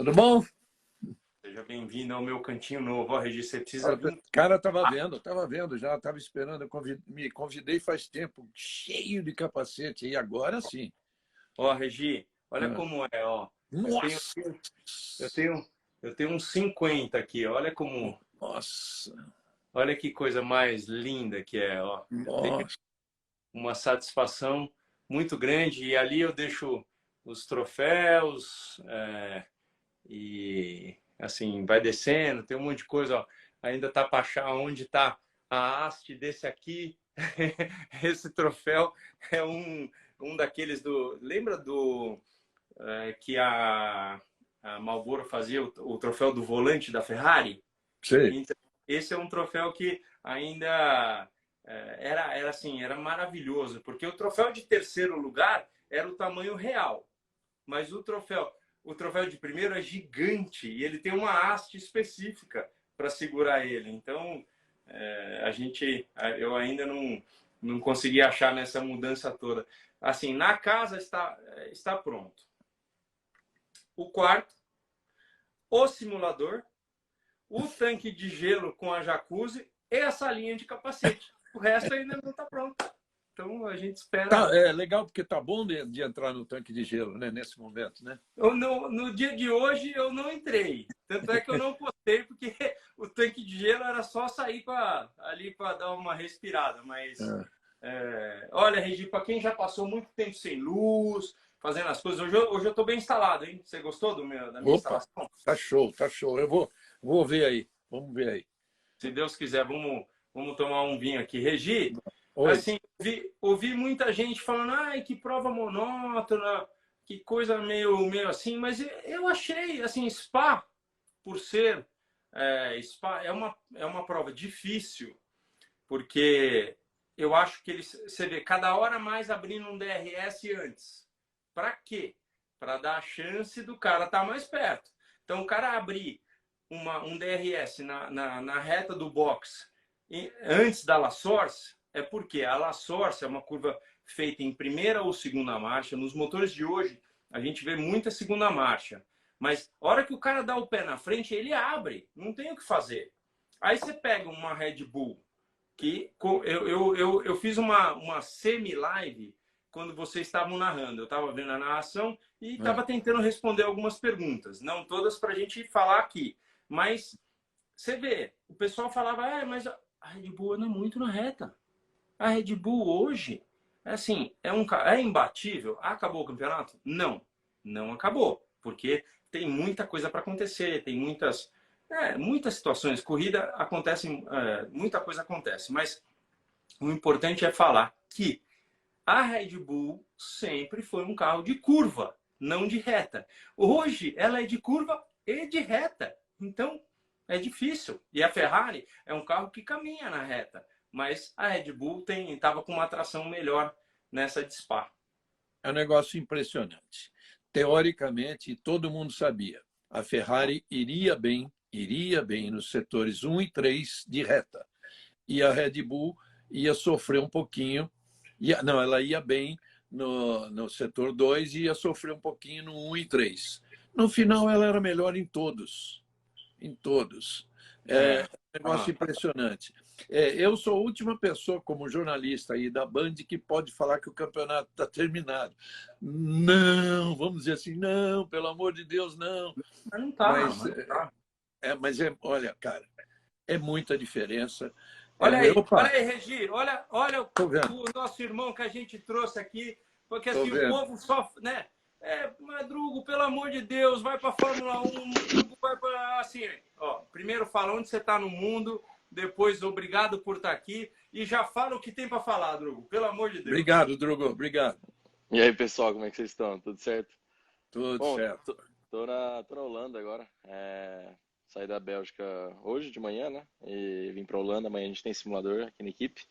Tudo bom? Seja bem-vindo ao meu cantinho novo. Ó, Regi, você precisa vir. Cara, estava vendo já, estava esperando. Me convidei faz tempo, cheio de capacete, e agora sim. Ó, Regi, olha Ah, como é, ó. Eu tenho, Nossa! eu tenho, eu tenho uns 50 aqui. Nossa! Olha que coisa mais linda que é, ó. Eu tenho Nossa! uma satisfação muito grande e ali eu deixo os troféus e assim vai descendo. Tem um monte de coisa, ó. Ainda tá para achar onde tá a haste desse aqui. Esse troféu é um daqueles do. Lembra do que a Marlboro fazia o troféu do volante da Ferrari? Sei. Então, esse é um troféu que ainda era assim, era maravilhoso, porque o troféu de terceiro lugar era o tamanho real, mas o troféu de primeiro é gigante e ele tem uma haste específica para segurar ele. Então, eu ainda não consegui achar nessa mudança toda. Assim, na casa está pronto. O quarto, o simulador, o tanque de gelo com a jacuzzi e a salinha de capacete. O resto ainda não está pronto. Então a gente Tá, espera. é legal porque tá bom de entrar no tanque de gelo, né? Nesse momento, né? No dia de hoje eu não entrei. Tanto é que eu não postei, porque o tanque de gelo era só sair ali para dar uma respirada. Mas Ah, olha, Regi, para quem já passou muito tempo sem luz, fazendo as coisas, hoje eu estou bem instalado, hein? Você gostou da minha Opa, instalação? tá show, tá show. Vou ver aí. Vamos ver aí. Se Deus quiser, vamos tomar um vinho aqui. Regi, Oi. assim, ouvi muita gente falando, ai, que prova monótona, que coisa meio assim, mas eu achei, assim, Spa, por ser Spa, é uma prova difícil, porque eu acho que você vê, cada hora mais abrindo um DRS antes. Para quê? Para dar a chance do cara estar mais perto. Então, o cara abrir um DRS na reta do box antes da La Source, é porque a La Source é uma curva feita em primeira ou segunda marcha. Nos motores de hoje, a gente vê muita segunda marcha. Mas a hora que o cara dá o pé na frente, ele abre. Não tem o que fazer. Aí você pega uma Red Bull que eu fiz uma semi-live quando vocês estavam narrando. Eu estava vendo a narração e Ah, estava tentando responder algumas perguntas. Não todas para a gente falar aqui. Mas você vê, o pessoal falava, mas a Red Bull anda muito na reta. A Red Bull hoje, assim, é imbatível. Acabou o campeonato? Não, não acabou. Porque tem muita coisa para acontecer, tem muitas situações. Corrida acontece, muita coisa acontece. Mas o importante é falar que a Red Bull sempre foi um carro de curva, não de reta. Hoje ela é de curva e de reta. Então é difícil. E a Ferrari é um carro que caminha na reta. Mas a Red Bull estava com uma tração melhor nessa de Spa. é um negócio impressionante. Teoricamente, todo mundo sabia. A Ferrari iria bem nos setores um e 3 de reta. E a Red Bull ia sofrer um pouquinho. Não, ela ia bem no setor 2 e ia sofrer um pouquinho no um e 3. No final, ela era melhor em todos. Em todos. É É, um negócio ah, impressionante. Eu sou a última pessoa, como jornalista aí da Band, que pode falar que o campeonato está terminado. Não, vamos dizer assim, não, pelo amor de Deus, não. mas não tá, Mas, mas não tá. olha, cara, é muita diferença. Olha Opa, aí, Regi, olha estou vendo, o nosso irmão que a gente trouxe aqui, porque estou assim, o vendo. povo só, né? Madrugo, pelo amor de Deus, vai para Fórmula 1, Madrugo vai para assim, ó, primeiro fala onde você está no mundo, depois obrigado por estar aqui e já fala o que tem para falar, Drugo, pelo amor de Deus. Obrigado, Drogo, obrigado. E aí, pessoal, como é que vocês estão? Tudo certo? Tudo Bom, certo. tô na Holanda agora. Saí da Bélgica hoje de manhã, né? E vim pra Holanda. Amanhã a gente tem simulador aqui na equipe.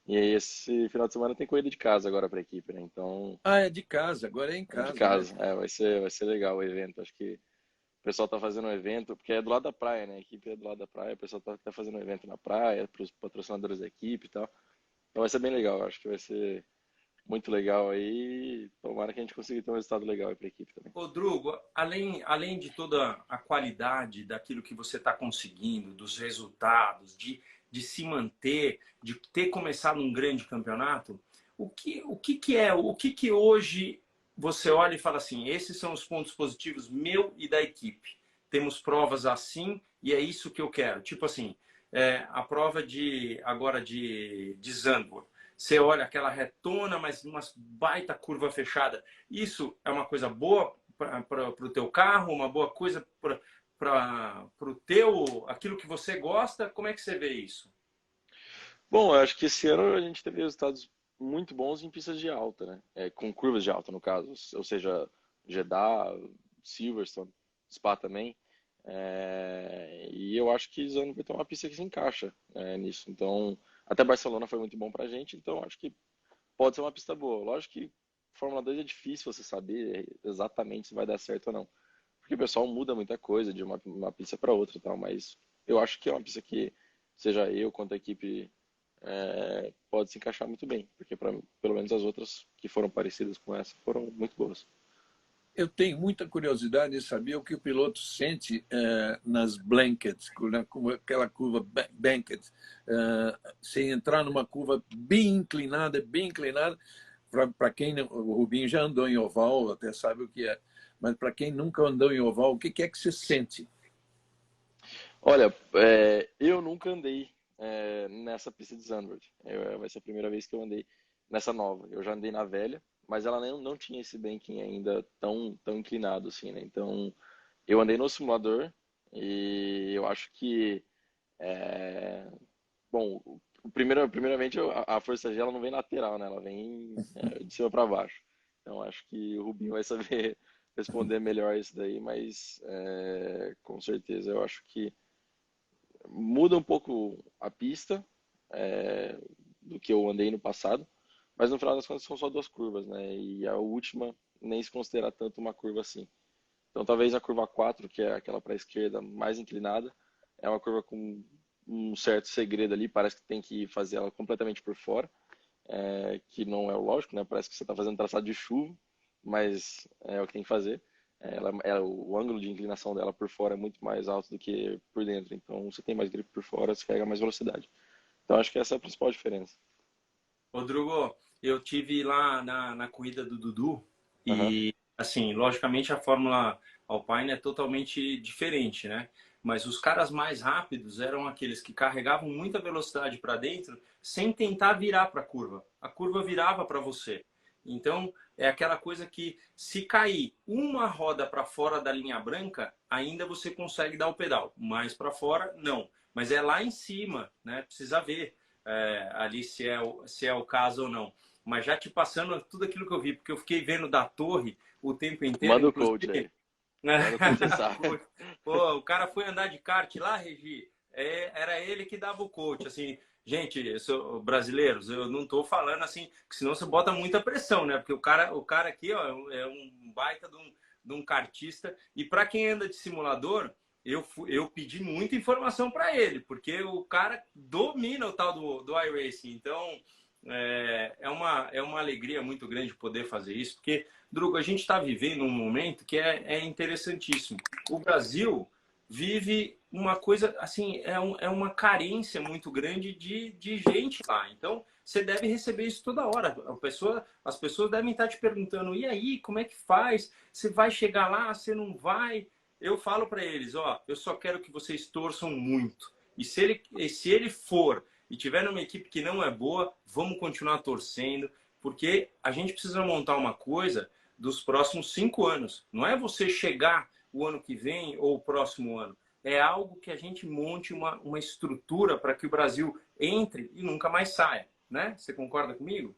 E aí, esse final de semana tem corrida de casa agora pra equipe, né? Então, Ah, é de casa, agora é em é de casa, né? casa. Vai ser legal o evento. Acho que o pessoal tá fazendo um evento, porque é do lado da praia, né? A equipe é do lado da praia. O pessoal tá fazendo um evento na praia, pros patrocinadores da equipe e tal. Então vai ser bem legal. Acho que vai ser muito legal aí. Tomara que a gente consiga ter um resultado legal aí para a equipe também. Ô, Drugo, além de toda a qualidade daquilo que você está conseguindo, dos resultados, de se manter, de ter começado um grande campeonato, o que que hoje você olha e fala assim, esses são os pontos positivos meu e da equipe. Temos provas assim e é isso que eu quero. Tipo assim, a prova agora de Zandvoort. Você olha aquela retona, mas uma baita curva fechada. Isso é uma coisa boa para o teu carro, uma boa coisa para o teu, aquilo que você gosta. Como é que você vê isso? Bom, eu acho que esse ano a gente teve resultados muito bons em pistas de alta, né? Com curvas de alta, no caso. Ou seja, Jeddah, Silverstone, Spa também. E eu acho que Zandvoort vai ter uma pista que se encaixa, nisso. Então, até Barcelona foi muito bom pra gente, então acho que pode ser uma pista boa. Lógico que Fórmula 2 é difícil você saber exatamente se vai dar certo ou não. Porque o pessoal muda muita coisa de uma pista para outra e tal, mas eu acho que é uma pista que, seja eu quanto a equipe, pode se encaixar muito bem, porque pelo menos as outras que foram parecidas com essa foram muito boas. Eu tenho muita curiosidade de saber o que o piloto sente nas blankets, aquela curva banked. Se entrar numa curva bem inclinada, para quem o Rubinho já andou em oval, até sabe o que é, mas para quem nunca andou em oval, o que é que você sente? Olha, eu nunca andei nessa pista de Zandvoort. Vai ser a primeira vez que eu andei nessa nova. Eu já andei na velha, mas ela não tinha esse banking ainda tão inclinado assim, né? Então, eu andei no simulador e eu acho que, é, bom, primeiramente a força G ela não vem lateral, né? Ela vem de cima para baixo. Então, acho que o Rubinho vai saber responder melhor isso daí, mas com certeza eu acho que muda um pouco a pista é, do que eu andei no passado, mas no final das contas são só duas curvas, né? E a última nem se considera tanto uma curva assim. Então talvez a curva 4, que é aquela para a esquerda mais inclinada, é uma curva com um certo segredo ali, parece que tem que fazer ela completamente por fora, que não é o lógico, né? Parece que você está fazendo traçado de chuva, mas é o que tem que fazer. O ângulo de inclinação dela por fora é muito mais alto do que por dentro, então você tem mais grip por fora, você carrega mais velocidade. Então acho que essa é a principal diferença. Rodrigo, eu tive lá na corrida do Dudu Aham. e, assim, logicamente a Fórmula Alpine é totalmente diferente, né? Mas os caras mais rápidos eram aqueles que carregavam muita velocidade para dentro sem tentar virar para a curva. A curva virava para você. Então, é aquela coisa que se cair uma roda para fora da linha branca, ainda você consegue dar o pedal. Mais para fora, não. Mas é lá em cima, né? Precisa ver ali se é o caso ou não. Mas já te passando tudo aquilo que eu vi, porque eu fiquei vendo da torre o tempo inteiro, Manda o coach aí. inclusive. Manda o coach, você sabe. Pô, o cara foi andar de kart lá, Regi, era ele que dava o coach, assim, gente, brasileiros, eu não tô falando assim, que senão você bota muita pressão, né? Porque o cara aqui, ó, é um baita de um kartista, e para quem anda de simulador, eu pedi muita informação para ele, porque o cara domina o tal do iRacing, então é uma alegria muito grande poder fazer isso, porque, Drugo, a gente está vivendo um momento que é interessantíssimo. O Brasil vive uma coisa, assim, é uma carência muito grande de gente lá. Então, você deve receber isso toda hora. As pessoas devem estar te perguntando, e aí, como é que faz? Você vai chegar lá, você não vai? Eu falo para eles, ó, eu só quero que vocês torçam muito. E se ele for e tiver numa equipe que não é boa, vamos continuar torcendo, porque a gente precisa montar uma coisa dos próximos 5 anos. Não é você chegar o ano que vem ou o próximo ano. É algo que a gente monte uma estrutura para que o Brasil entre e nunca mais saia. Né? Você concorda comigo?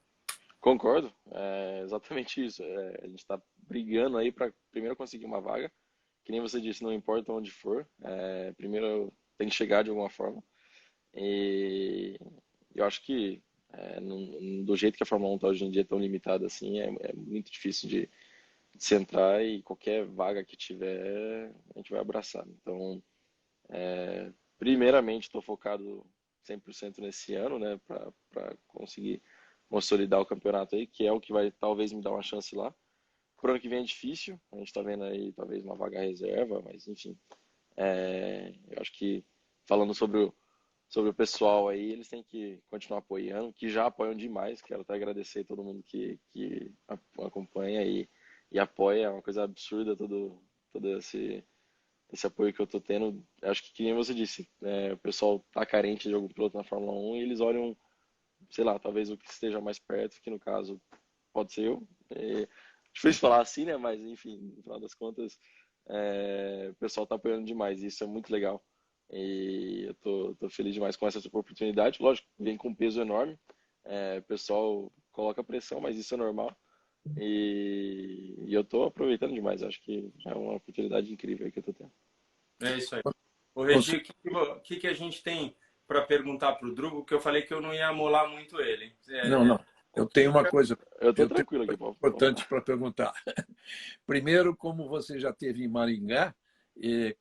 Concordo, é exatamente isso. A gente está brigando aí para primeiro conseguir uma vaga, que nem você disse, não importa onde for, primeiro tem que chegar de alguma forma. E eu acho que do jeito que a Fórmula 1 está hoje em dia tão limitada assim, é muito difícil de se entrar e qualquer vaga que tiver, a gente vai abraçar. Então, primeiramente, estou focado 100% nesse ano, né, para conseguir consolidar o campeonato aí, que é o que vai talvez me dar uma chance lá. Pro ano que vem é difícil, a gente tá vendo aí talvez uma vaga reserva, mas enfim. Eu acho que falando sobre o pessoal aí, eles têm que continuar apoiando, que já apoiam demais. Quero até agradecer a todo mundo que acompanha e apoia. É uma coisa absurda todo esse apoio que eu tô tendo. Acho que nem você disse, o pessoal tá carente de algum piloto na Fórmula 1 e eles olham, sei lá, talvez o que esteja mais perto, que no caso pode ser eu. Difícil falar assim, né? Mas enfim, no final das contas, o pessoal tá apoiando demais e isso é muito legal. E eu tô feliz demais com essa oportunidade. Lógico, vem com um peso enorme. O pessoal coloca pressão, mas isso é normal. E eu tô aproveitando demais. Acho que é uma oportunidade incrível aí que eu tô tendo. É isso aí. Ô, Regi, o que a gente tem para perguntar para o Drugo? Que eu falei que eu não ia amolar muito ele. Não, não. Eu tenho uma coisa Eu tô tranquilo aqui, Paulo. importante para perguntar. Primeiro, como você já esteve em Maringá,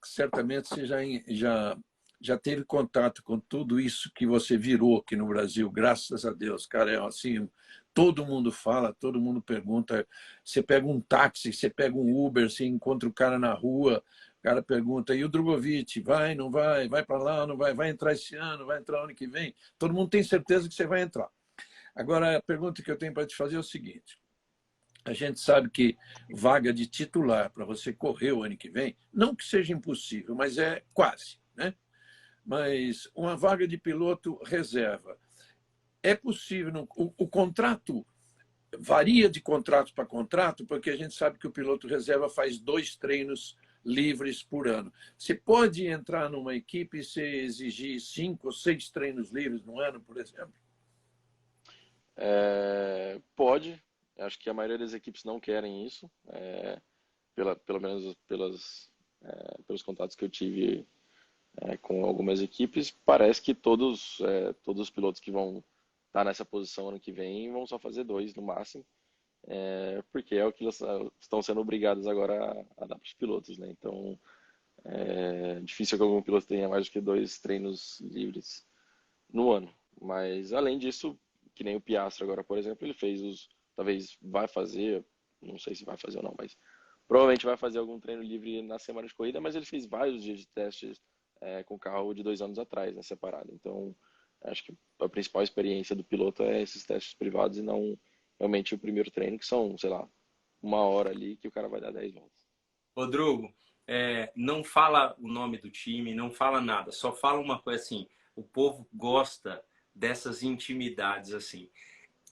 certamente você já teve contato com tudo isso que você virou aqui no Brasil, graças a Deus. Cara, é assim, todo mundo fala, todo mundo pergunta. Você pega um táxi, você pega um Uber, você encontra o cara na rua, o cara pergunta, e o Drogovic, vai, não vai? Vai para lá, não vai? Vai entrar esse ano, vai entrar ano que vem? Todo mundo tem certeza que você vai entrar. Agora, a pergunta que eu tenho para te fazer é o seguinte. A gente sabe que vaga de titular para você correr o ano que vem, não que seja impossível, mas é quase, né? Mas uma vaga de piloto reserva. É possível, o contrato varia de contrato para contrato, porque a gente sabe que o piloto reserva faz 2 treinos livres por ano. Você pode entrar numa equipe e se exigir 5 ou 6 treinos livres no ano, por exemplo? Pode. Acho que a maioria das equipes não querem isso. Pelo menos pelos contatos que eu tive com algumas equipes, parece que todos os pilotos que vão estar nessa posição ano que vem vão só fazer 2 no máximo, porque é o que eles estão sendo obrigados agora a dar para os pilotos, né? Então, é difícil que algum piloto tenha mais do que 2 treinos livres no ano. Mas, além disso, que nem o Piastri agora, por exemplo, ele fez talvez vai fazer, não sei se vai fazer ou não, mas provavelmente vai fazer algum treino livre na semana de corrida, mas ele fez vários dias de testes com o carro de 2 anos atrás, né, separado. Então, acho que a principal experiência do piloto é esses testes privados e não realmente o primeiro treino, que são, sei lá, 1 hora ali que o cara vai dar 10 voltas. Ô, Drugo, não fala o nome do time, não fala nada, só fala uma coisa assim, o povo gosta dessas intimidades assim.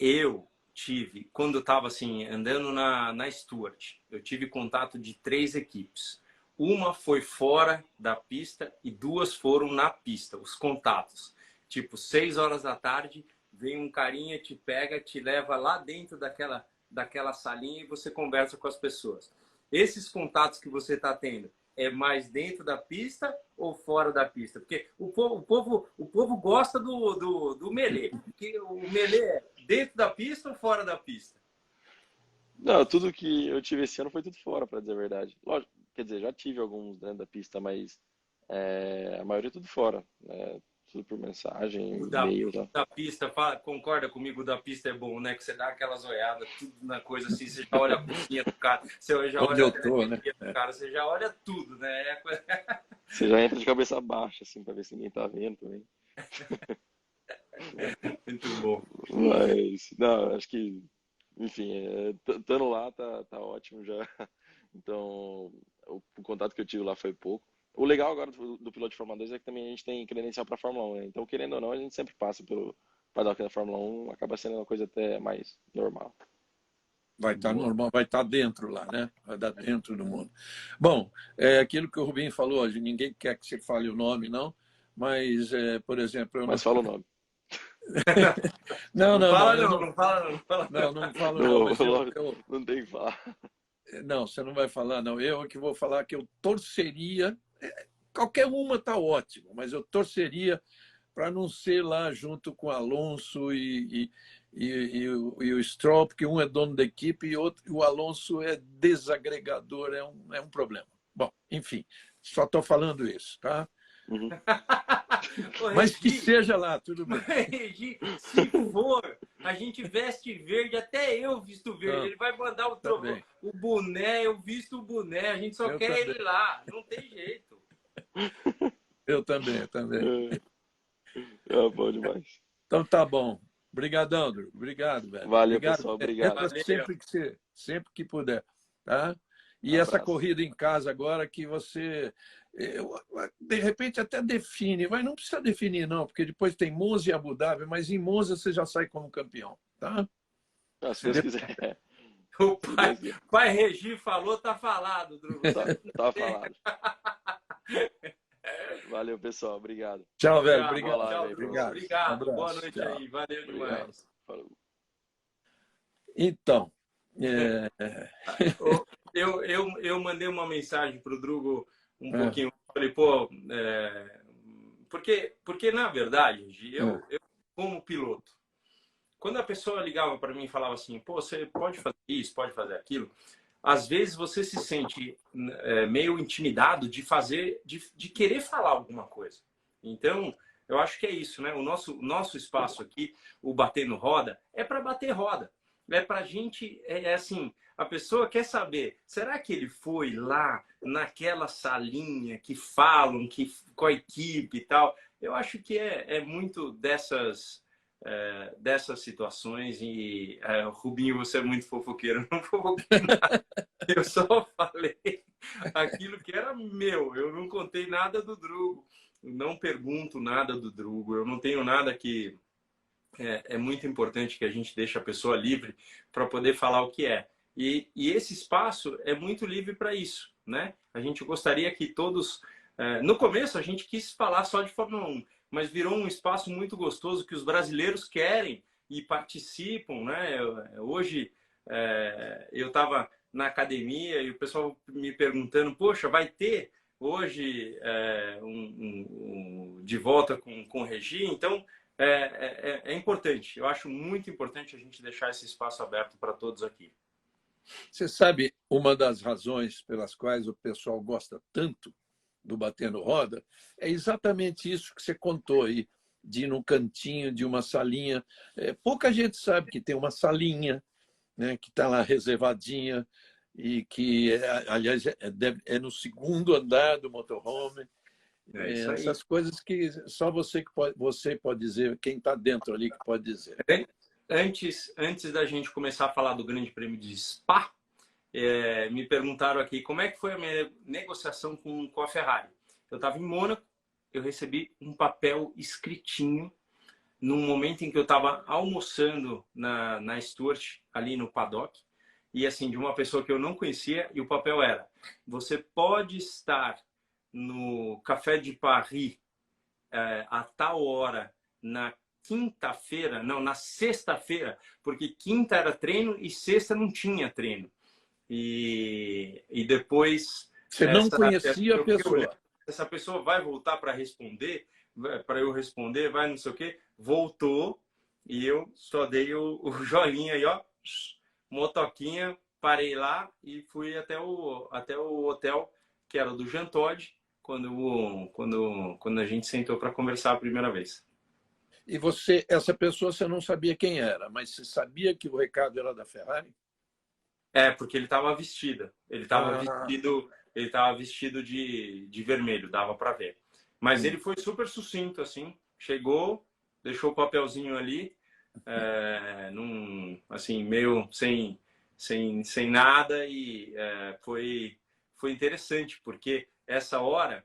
Eu tive, quando eu estava assim, andando na Stewart, eu tive contato de 3 equipes. Uma foi fora da pista e 2 foram na pista, os contatos. Tipo, 6 horas da tarde, vem um carinha, te pega, te leva lá dentro daquela salinha e você conversa com as pessoas. Esses contatos que você está tendo, é mais dentro da pista ou fora da pista? Porque o povo gosta do melê. Porque o melê é dentro da pista ou fora da pista? Não, tudo que eu tive esse ano foi tudo fora, para dizer a verdade. Lógico, quer dizer, já tive alguns dentro da pista, mas a maioria é tudo fora, né? Tudo por mensagem, O e-mail, tá? da pista, concorda comigo, o da pista é bom, né? Que você dá aquelas olhadas, tudo na coisa assim, você já olha a cozinha do cara, você já Onde olha eu a tô, né? do cara, você já olha tudo, né? Você já entra de cabeça baixa, assim, pra ver se ninguém tá vendo também. Muito bom. Mas, não, acho que, enfim, estando lá tá ótimo já. Então, o contato que eu tive lá foi pouco. O legal agora do piloto de Fórmula 2 é que também a gente tem credencial para Fórmula 1, né? Então, querendo ou não, a gente sempre passa pelo paddock da Fórmula 1, acaba sendo uma coisa até mais normal. Vai estar normal, vai estar dentro lá, né? Vai estar dentro do mundo. Bom, é aquilo que o Rubinho falou hoje, ninguém quer que você fale o nome, não, mas, por exemplo... Eu não... Mas fala o nome. Não, Não não, não. fala não, Não, não fala não. Fala não, não falo não, Não, mas não tem que falar. Não, você não vai falar, não. Eu é que vou falar que eu torceria... Qualquer uma está ótimo, mas eu torceria para não ser lá junto com o Alonso e o Stroll, porque um é dono da equipe e o Alonso é desagregador, é um problema. Bom, enfim, só estou falando isso, tá? Uhum. Ô, Mas que Regi, seja lá, tudo bem. Regi, se for, a gente veste verde, até eu visto verde. Não, Ele vai mandar o trovão, também. o boné, eu visto o boné. A gente só Eu quer também. ele lá. Não tem jeito. Eu também, eu também. Bom demais. Então tá bom. Obrigadão, Drew. Obrigado, velho. Valeu, Obrigado. pessoal. Obrigado. Entra Valeu. sempre que puder, tá? E essa Abraço. corrida em casa agora que você, de repente, até define, mas não precisa definir, não, porque depois tem Monza e Abu Dhabi, mas em Monza você já sai como campeão, tá? Se Deus quiser. O Se pai, Deus quiser. pai Regi falou, tá falado, Drugo. Tá falado. Valeu, pessoal. Obrigado. Tchau, velho. Tchau, Obrigado. Boa live tchau, aí pra Drugo. Obrigado. vocês. Obrigado. Abraço. Boa noite Tchau. aí. Valeu Obrigado. demais. Falou. Então, Eu mandei uma mensagem pro Drugo um É. pouquinho. Falei, pô, porque na verdade, Gi, eu como piloto, quando a pessoa ligava para mim e falava assim, pô, você pode fazer isso, pode fazer aquilo, às vezes você se sente meio intimidado de fazer, de querer falar alguma coisa. Então, eu acho que é isso, né? O nosso espaço aqui, o Batendo Roda, é para bater roda. É para a gente, assim, a pessoa quer saber, será que ele foi lá naquela salinha que falam com a equipe e tal? Eu acho que é muito dessas situações e Rubinho, você é muito fofoqueiro. Eu não fofoquei nada. Eu só falei aquilo que era meu. Eu não contei nada do Drugo. Não pergunto nada do Drugo. Eu não tenho nada que... É muito importante que a gente deixe a pessoa livre para poder falar o que é. E esse espaço é muito livre para isso, né? A gente gostaria que todos... no começo, a gente quis falar só de Fórmula 1, mas virou um espaço muito gostoso que os brasileiros querem e participam, né? Hoje, eu estava na academia e o pessoal me perguntando, poxa, vai ter hoje de volta com o Regi? Então, é importante. Eu acho muito importante a gente deixar esse espaço aberto para todos aqui. Você sabe, uma das razões pelas quais o pessoal gosta tanto do Batendo Roda é exatamente isso que você contou aí, de ir num cantinho, de uma salinha. Pouca gente sabe que tem uma salinha, né, que está lá reservadinha e que, aliás, é no segundo andar do motorhome. Essas coisas que só você pode dizer, quem está dentro ali que pode dizer. Antes da gente começar a falar do Grande Prêmio de Spa, me perguntaram aqui como é que foi a minha negociação com a Ferrari. Eu estava em Mônaco, eu recebi um papel escritinho num momento em que eu estava almoçando na Stewart, ali no paddock, e assim, de uma pessoa que eu não conhecia, e o papel era: você pode estar no Café de Paris a tal hora na quinta-feira, não, na sexta-feira, porque quinta era treino e sexta não tinha treino. E depois... Você não conhecia a pessoa. Essa pessoa vai voltar para responder, para eu responder, vai não sei o quê. Voltou e eu só dei o joinha aí, ó, motoquinha, parei lá e fui até o hotel, que era do Jean Todt, quando a gente sentou para conversar a primeira vez. E essa pessoa você não sabia quem era, mas você sabia que o recado era da Ferrari? Porque ele estava vestido. Ele estava vestido de vermelho, dava para ver. Mas ele foi super sucinto, assim. Chegou, deixou o papelzinho ali, assim, meio sem nada, e foi interessante, porque essa hora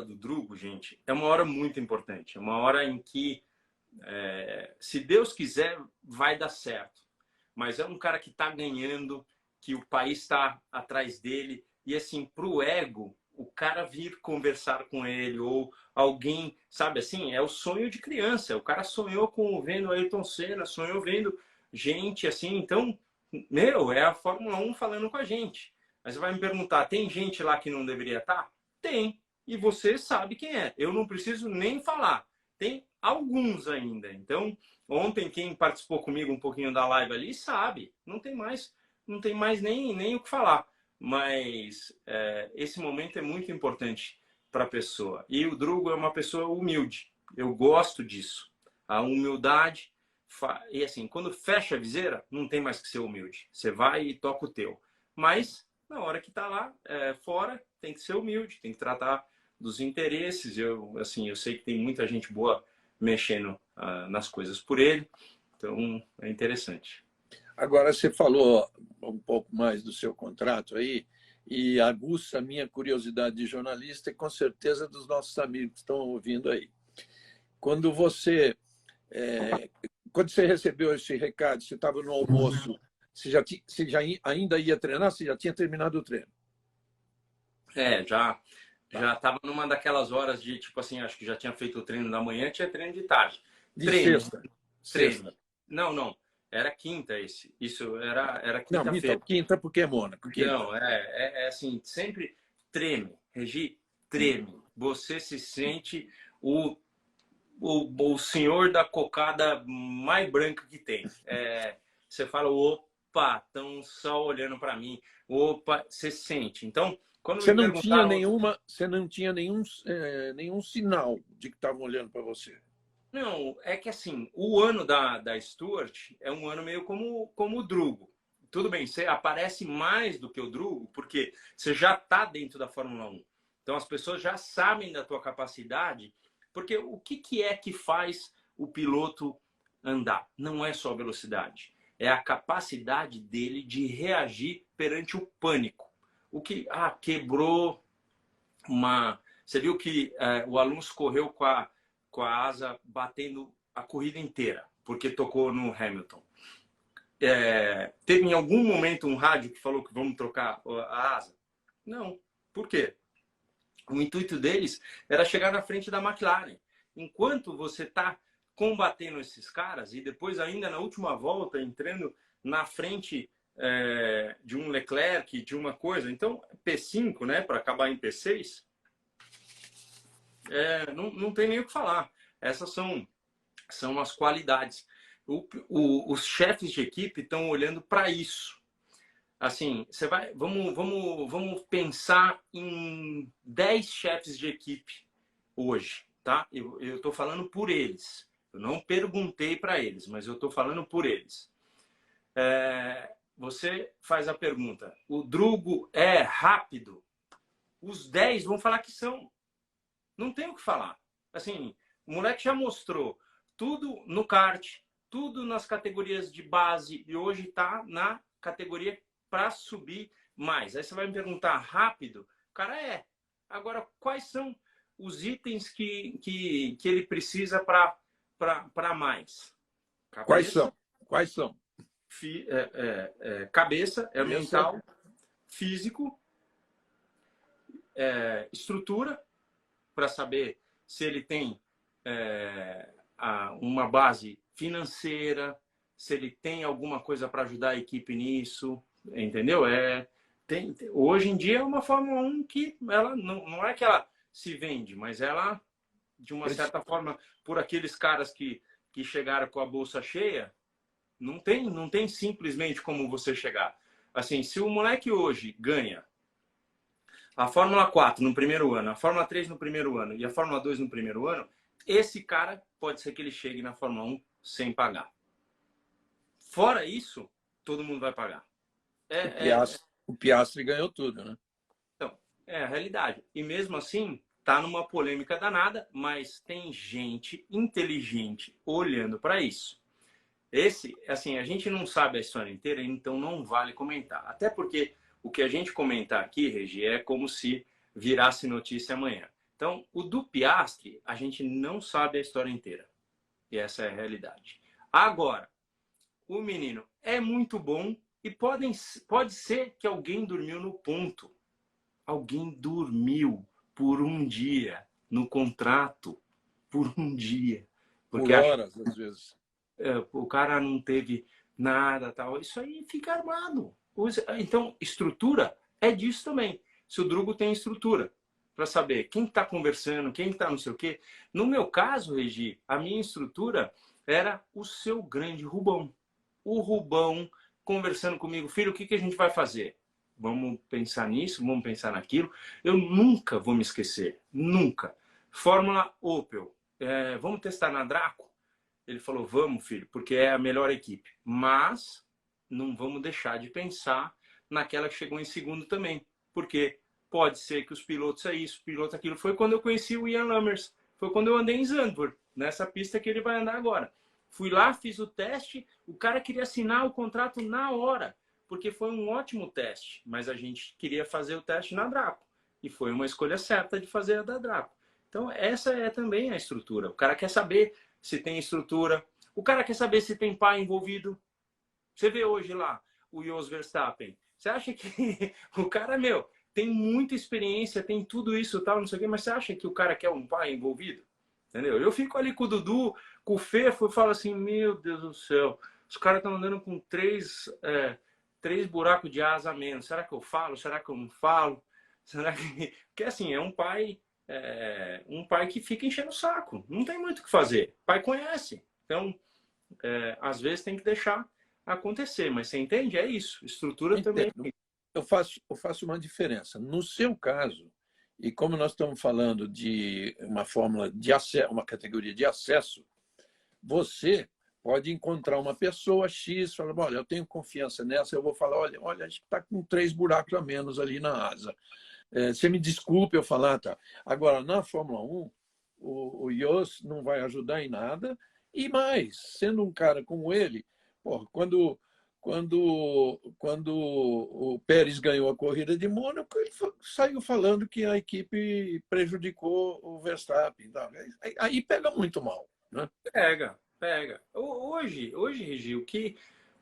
do Drugo, gente, é uma hora muito importante. É uma hora em que, se Deus quiser, vai dar certo. Mas é um cara que está ganhando, que o país está atrás dele. E assim, para o ego, o cara vir conversar com ele, ou alguém, sabe assim, é o sonho de criança. O cara sonhou vendo Ayrton Senna, sonhou vendo gente assim. Então, é a Fórmula 1 falando com a gente. Mas você vai me perguntar, tem gente lá que não deveria estar? Tem. E você sabe quem é. Eu não preciso nem falar. Tem alguns ainda. Então, ontem quem participou comigo um pouquinho da live ali sabe. Não tem mais nem o que falar. Mas esse momento é muito importante. para a pessoa. E o Drugo é uma pessoa humilde. Eu gosto disso. A humildade. E assim, quando fecha a viseira, não tem mais que ser humilde. Você vai e toca o teu. Mas, na hora que está lá fora, tem que ser humilde, tem que tratar dos interesses. Eu sei que tem muita gente boa mexendo nas coisas por ele. Então, é interessante. Agora, você falou um pouco mais do seu contrato aí, e aguça a minha curiosidade de jornalista e, com certeza, dos nossos amigos que estão ouvindo aí. Quando você recebeu esse recado, você estava no almoço, você ainda ia treinar? Você já tinha terminado o treino? Já estava numa daquelas horas de, tipo assim, acho que já tinha feito o treino da manhã, tinha treino de tarde. Sexta. Treino. Não. Era quinta esse. Isso era quinta-feira. Não, quinta porque é Mônaco. Quinta. Não, assim, sempre treme. Regi, treme. Você se sente o senhor da cocada mais branca que tem. Você fala, opa, estão só olhando para mim. Opa, você sente. Então, quando você não tinha nenhum sinal de que estavam olhando para você. Não, é que assim, o ano da Stewart é um ano meio como o Drugo. Tudo bem, você aparece mais do que o Drugo, porque você já está dentro da Fórmula 1. Então as pessoas já sabem da tua capacidade, porque o que é que faz o piloto andar? Não é só velocidade, é a capacidade dele de reagir perante o pânico. O que quebrou uma... Você viu que o Alonso correu com a asa batendo a corrida inteira, porque tocou no Hamilton. Teve em algum momento um rádio que falou que vamos trocar a asa? Não. Por quê? O intuito deles era chegar na frente da McLaren. Enquanto você está combatendo esses caras e depois ainda na última volta entrando na frente de um Leclerc, de uma coisa. Então, P5, né, para acabar em P6, não tem nem o que falar. Essas são as qualidades. Os chefes de equipe estão olhando para isso. Assim, vamos pensar em 10 chefes de equipe hoje, tá? Eu estou falando por eles. Eu não perguntei para eles, mas eu estou falando por eles. Você faz a pergunta: o Drugo é rápido? Os 10 vão falar que são. Não tem o que falar. Assim, o moleque já mostrou tudo no kart, tudo nas categorias de base e hoje está na categoria para subir mais. Aí você vai me perguntar, rápido? O cara Agora, quais são os itens que ele precisa para mais? Cabeça, Quais são? Cabeça, mental, físico, estrutura, para saber se ele tem uma base financeira, se ele tem alguma coisa para ajudar a equipe nisso, entendeu? Hoje em dia é uma Fórmula 1 que ela não é que ela se vende, mas ela, de uma certa forma, por aqueles caras que chegaram com a bolsa cheia, não tem simplesmente como você chegar. Assim, se o moleque hoje ganha a Fórmula 4 no primeiro ano, a Fórmula 3 no primeiro ano e a Fórmula 2 no primeiro ano, esse cara pode ser que ele chegue na Fórmula 1 sem pagar. Fora isso, todo mundo vai pagar. O Piastri ganhou tudo, né? Então, é a realidade. E mesmo assim, tá numa polêmica danada, mas tem gente inteligente olhando para isso. A gente não sabe a história inteira, então não vale comentar. Até porque o que a gente comentar aqui, Regi, é como se virasse notícia amanhã. Então, o do Piastri, a gente não sabe a história inteira. E essa é a realidade. Agora, o menino é muito bom e pode ser que alguém dormiu no ponto. Alguém dormiu por um dia no contrato. Por um dia. Porque por horas, às vezes. O cara não teve nada, tal. Isso aí fica armado. Então, estrutura é disso também. Se o Drugo tem estrutura para saber quem está conversando, quem está não sei o quê. No meu caso, Regi, a minha estrutura era o seu grande Rubão. O Rubão conversando comigo, filho, o que a gente vai fazer? vamos pensar nisso, vamos pensar naquilo. Eu nunca vou me esquecer, nunca. Fórmula Opel, vamos testar na Draco? Ele falou, vamos, filho, porque é a melhor equipe. Mas não vamos deixar de pensar naquela que chegou em segundo também. Porque pode ser que os pilotos é isso, piloto aquilo. Foi quando eu conheci o Ian Lammers. Foi quando eu andei em Zandvoort, nessa pista que ele vai andar agora. Fui lá, fiz o teste, o cara queria assinar o contrato na hora, porque foi um ótimo teste, mas a gente queria fazer o teste na Draco. E foi uma escolha certa de fazer a da Draco. Então, essa é também a estrutura. O cara quer saber se tem estrutura, o cara quer saber se tem pai envolvido. Você vê hoje lá o Jos Verstappen. Você acha que o cara, meu, tem muita experiência, tem tudo isso, tal, não sei o quê, mas você acha que o cara quer um pai envolvido? Entendeu? Eu fico ali com o Dudu, com o Fefo, e falo assim, meu Deus do céu, os caras estão andando com três buracos de asa a menos. Será que eu falo? Será que eu não falo? Será que... Porque assim, é um pai que fica enchendo o saco. Não tem muito o que fazer. O pai conhece. Então, às vezes tem que deixar acontecer. Mas você entende? É isso. Estrutura também. Eu faço uma diferença. No seu caso, e como nós estamos falando de uma fórmula de acesso, uma categoria de acesso, você pode encontrar uma pessoa X, falar, olha, eu tenho confiança nessa, eu vou falar, olha, a gente está com 3 buracos a menos ali na asa. Você me desculpe eu falar, tá? Agora, na Fórmula 1, o Jos não vai ajudar em nada, e mais, sendo um cara como ele, quando o Pérez ganhou a corrida de Mônaco, ele saiu falando que a equipe prejudicou o Verstappen. Aí pega muito mal, né? Pega. Hoje, Regi, o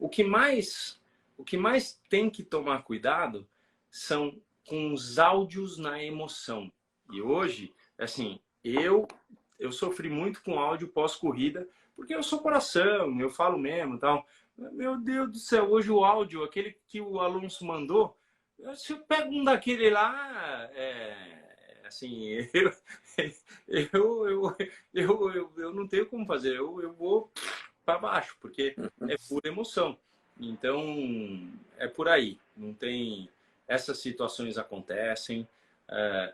que mais tem que tomar cuidado são com os áudios na emoção. E hoje, assim, eu sofri muito com áudio pós-corrida, porque eu sou coração, eu falo mesmo e tal. Meu Deus do céu, hoje o áudio, aquele que o Alonso mandou, se eu pego um daquele lá, assim, eu não tenho como fazer, eu vou para baixo, porque é pura emoção. Então, é por aí. Não tem... Essas situações acontecem,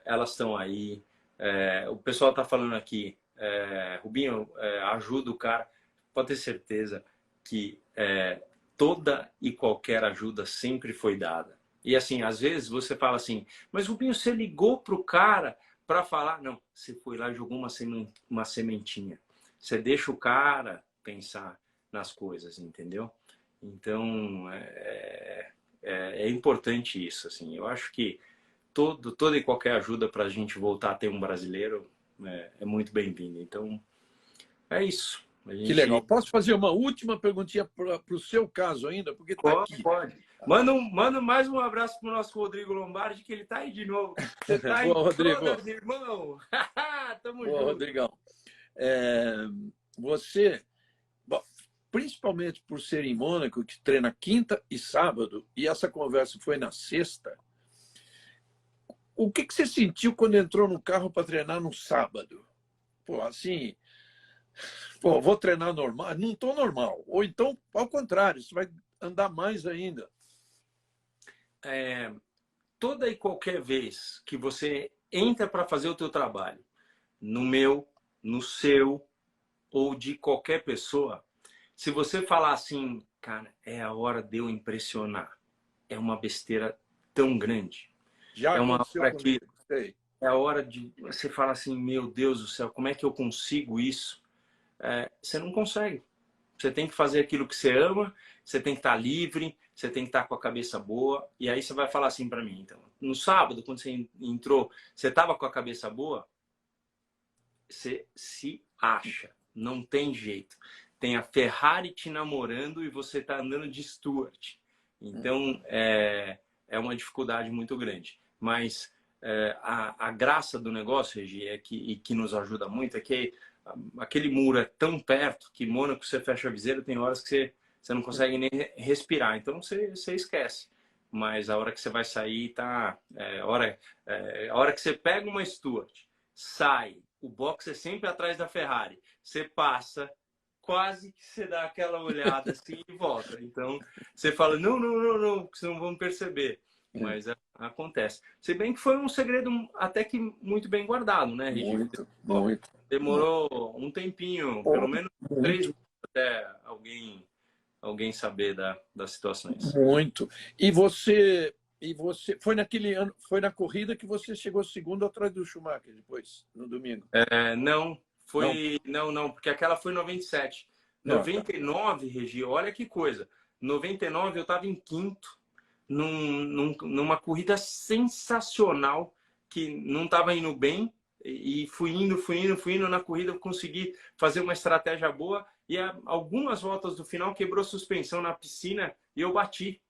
elas estão aí. O pessoal está falando aqui, Rubinho, ajuda o cara. Pode ter certeza que toda e qualquer ajuda sempre foi dada. E assim, às vezes você fala assim, mas Rubinho, você ligou para o cara para falar? Não, você foi lá e jogou uma sementinha. Você deixa o cara pensar nas coisas, entendeu? Então, é importante isso. Assim. Eu acho que toda e qualquer ajuda para a gente voltar a ter um brasileiro é muito bem-vinda. Então, é isso. Que legal. Posso fazer uma última perguntinha para o seu caso ainda? Porque está aqui. Pode. Manda mais um abraço para o nosso Rodrigo Lombardi, que ele está aí de novo. Você está em Rodrigo. todas, irmão. Tamo Boa, junto. Rodrigão. Você, principalmente por ser em Mônaco, que treina quinta e sábado, e essa conversa foi na sexta, o que você sentiu quando entrou no carro para treinar no sábado? Assim... vou treinar normal? Não estou normal. Ou então, ao contrário, você vai andar mais ainda. Toda e qualquer vez que você entra para fazer o teu trabalho, no meu, no seu, ou de qualquer pessoa, se você falar assim, cara, é a hora de eu impressionar, é uma besteira tão grande. Já é uma hora que sei. É a hora de você falar assim, meu Deus do céu, como é que eu consigo isso? Você não consegue. Você tem que fazer aquilo que você ama, você tem que estar livre, você tem que estar com a cabeça boa. E aí você vai falar assim para mim, então, no sábado, quando você entrou, você estava com a cabeça boa? Você se acha, não tem jeito. Tem a Ferrari te namorando e você está andando de Stuart. Então, é uma dificuldade muito grande. Mas a graça do negócio, Regi, e que nos ajuda muito, é que aquele muro é tão perto que Mônaco você fecha a viseira, tem horas que você não consegue nem respirar. Então, você esquece. Mas a hora que você vai sair, tá... a hora que você pega uma Stuart, sai, o box é sempre atrás da Ferrari, você passa, quase que você dá aquela olhada assim e volta. Então, você fala, não, porque senão vão perceber. mas acontece. Se bem que foi um segredo até que muito bem guardado, né, Regi? Muito, muito. Demorou um tempinho, pelo menos 3 meses até alguém saber das situações. Muito. E você foi naquele ano, foi na corrida que você chegou segundo atrás do Schumacher depois, no domingo? Não, foi. Não, porque aquela foi 97. 99, Regi, olha que coisa. 99 eu estava em quinto, numa corrida sensacional, que não estava indo bem, e fui indo na corrida, eu consegui fazer uma estratégia boa, e algumas voltas do final quebrou suspensão na piscina e eu bati.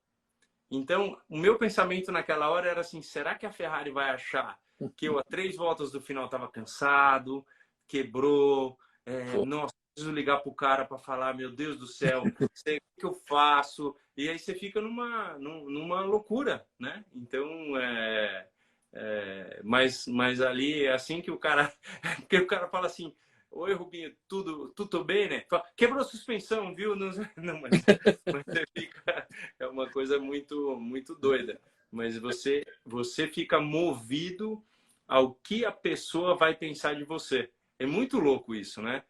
Então, o meu pensamento naquela hora era assim, será que a Ferrari vai achar que eu, a 3 voltas do final, estava cansado, quebrou, nossa, preciso ligar pro cara para falar, meu Deus do céu, sei o que eu faço, e aí você fica numa loucura, né? Então, mas ali é assim que o cara, porque o cara fala assim, oi, Rubinho, tudo bem, né? Fala, quebrou a suspensão, viu? Não, mas você fica, é uma coisa muito, muito doida. Mas você fica movido ao que a pessoa vai pensar de você. É muito louco isso, né?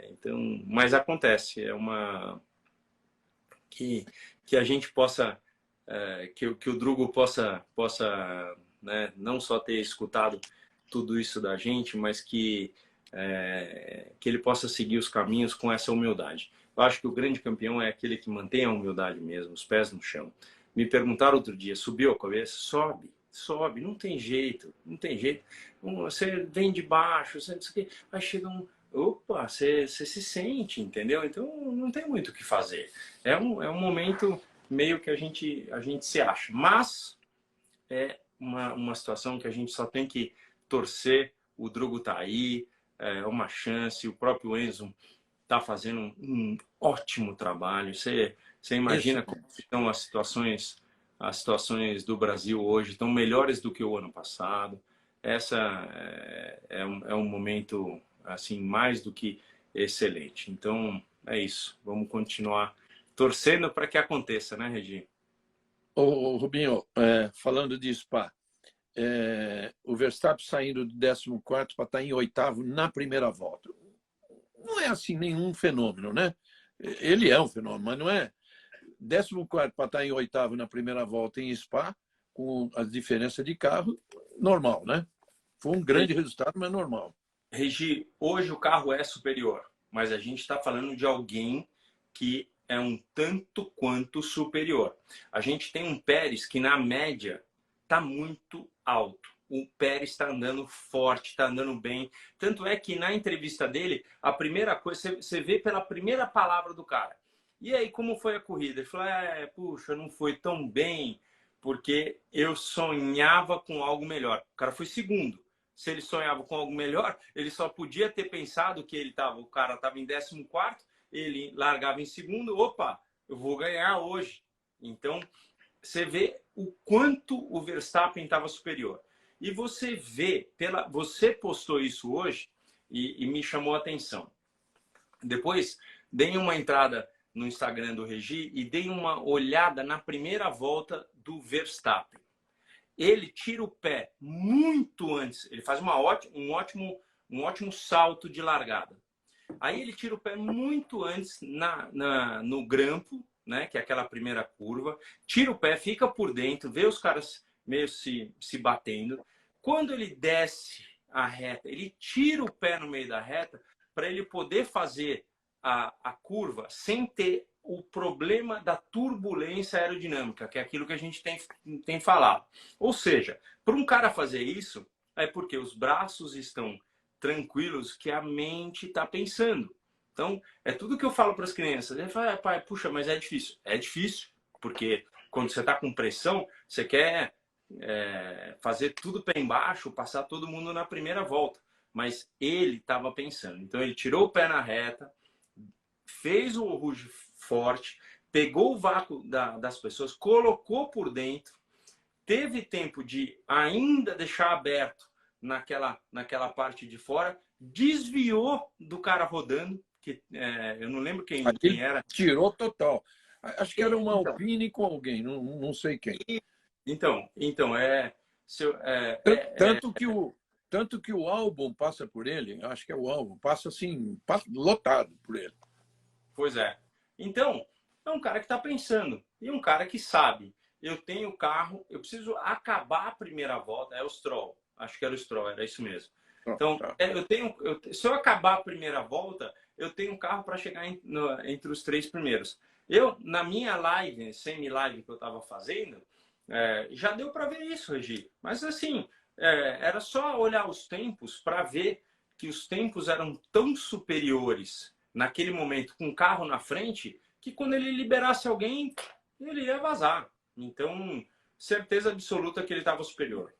Então, mas acontece. É uma que a gente possa que o Drugo possa né, não só ter escutado tudo isso da gente, mas que ele possa seguir os caminhos com essa humildade. Eu acho que o grande campeão é aquele que mantém a humildade mesmo, os pés no chão. Me perguntaram outro dia, subiu a cabeça? Sobe, não tem jeito. Você vem de baixo, aí chega opa, você se sente, entendeu? Então não tem muito o que fazer. É um momento meio que a gente se acha, mas é uma situação que a gente só tem que torcer. O Drugo tá aí, é uma chance. O próprio Enzo tá fazendo um ótimo trabalho. Você imagina como estão as situações do Brasil hoje, estão melhores do que o ano passado. Essa é um momento assim mais do que excelente. Então é isso. Vamos continuar torcendo para que aconteça, né, Regi? Ô, Rubinho, falando de Spa, o Verstappen saindo do 14º para estar em 8º na primeira volta. Não é assim nenhum fenômeno, né? Ele é um fenômeno, mas não é 14º para estar em 8º na primeira volta em Spa, com as diferenças de carro, normal, né? Foi um grande resultado, mas normal. Regi, hoje o carro é superior, mas a gente está falando de alguém que é um tanto quanto superior. A gente tem um Pérez que, na média, está muito alto. O Pérez está andando forte, está andando bem. Tanto é que, na entrevista dele, a primeira coisa, você vê pela primeira palavra do cara. E aí, como foi a corrida? Ele falou, puxa, não foi tão bem, porque eu sonhava com algo melhor. O cara foi segundo. Se ele sonhava com algo melhor, ele só podia ter pensado que o cara estava em 14º, ele largava em segundo, opa, eu vou ganhar hoje. Então, você vê o quanto o Verstappen estava superior. E você vê, você postou isso hoje e me chamou a atenção. Depois, dei uma entrada no Instagram do Regi e dei uma olhada na primeira volta do Verstappen. Ele tira o pé muito antes, ele faz um ótimo salto de largada. Aí ele tira o pé muito antes no grampo, né, que é aquela primeira curva, tira o pé, fica por dentro, vê os caras meio se batendo. Quando ele desce a reta, ele tira o pé no meio da reta para ele poder fazer a curva sem ter o problema da turbulência aerodinâmica, que é aquilo que a gente tem falado. Ou seja, para um cara fazer isso, é porque os braços estão tranquilos, que a mente está pensando. Então, é tudo que eu falo para as crianças. Ele fala, pai, puxa, mas é difícil. É difícil, porque quando você está com pressão, você quer fazer tudo pé embaixo, passar todo mundo na primeira volta. Mas ele estava pensando. Então, ele tirou o pé na reta, fez o Rouge forte, pegou o vácuo das pessoas, colocou por dentro, teve tempo de ainda deixar aberto naquela parte de fora, desviou do cara rodando, que eu não lembro quem era. Tirou total. Acho que era uma Alpine com alguém, não sei quem. Então Tanto que o álbum passa por ele, acho que é o álbum, passa assim, lotado por ele. pois é. Então, é um cara que está pensando. E um cara que sabe. Eu tenho carro, eu preciso acabar a primeira volta. É o Stroll. Acho que era o Stroll, era isso mesmo. Então, Tá. se eu acabar a primeira volta, eu tenho um carro para chegar entre os 3 primeiros. Na minha live, semi-live que eu estava fazendo, já deu para ver isso, Regi. Mas assim, era só olhar os tempos para ver que os tempos eram tão superiores naquele momento com o carro na frente que quando ele liberasse alguém, ele ia vazar. Então, certeza absoluta que ele estava superior.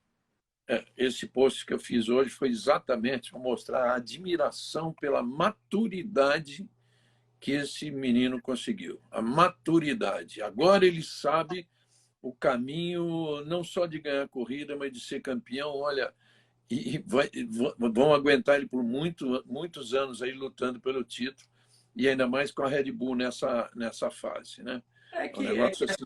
Esse post que eu fiz hoje foi exatamente para mostrar a admiração pela maturidade que esse menino conseguiu. A maturidade. Agora ele sabe o caminho não só de ganhar corrida, mas de ser campeão. Olha, vão aguentar ele por muitos anos aí lutando pelo título, e ainda mais com a Red Bull nessa fase, né? Um negócio assim.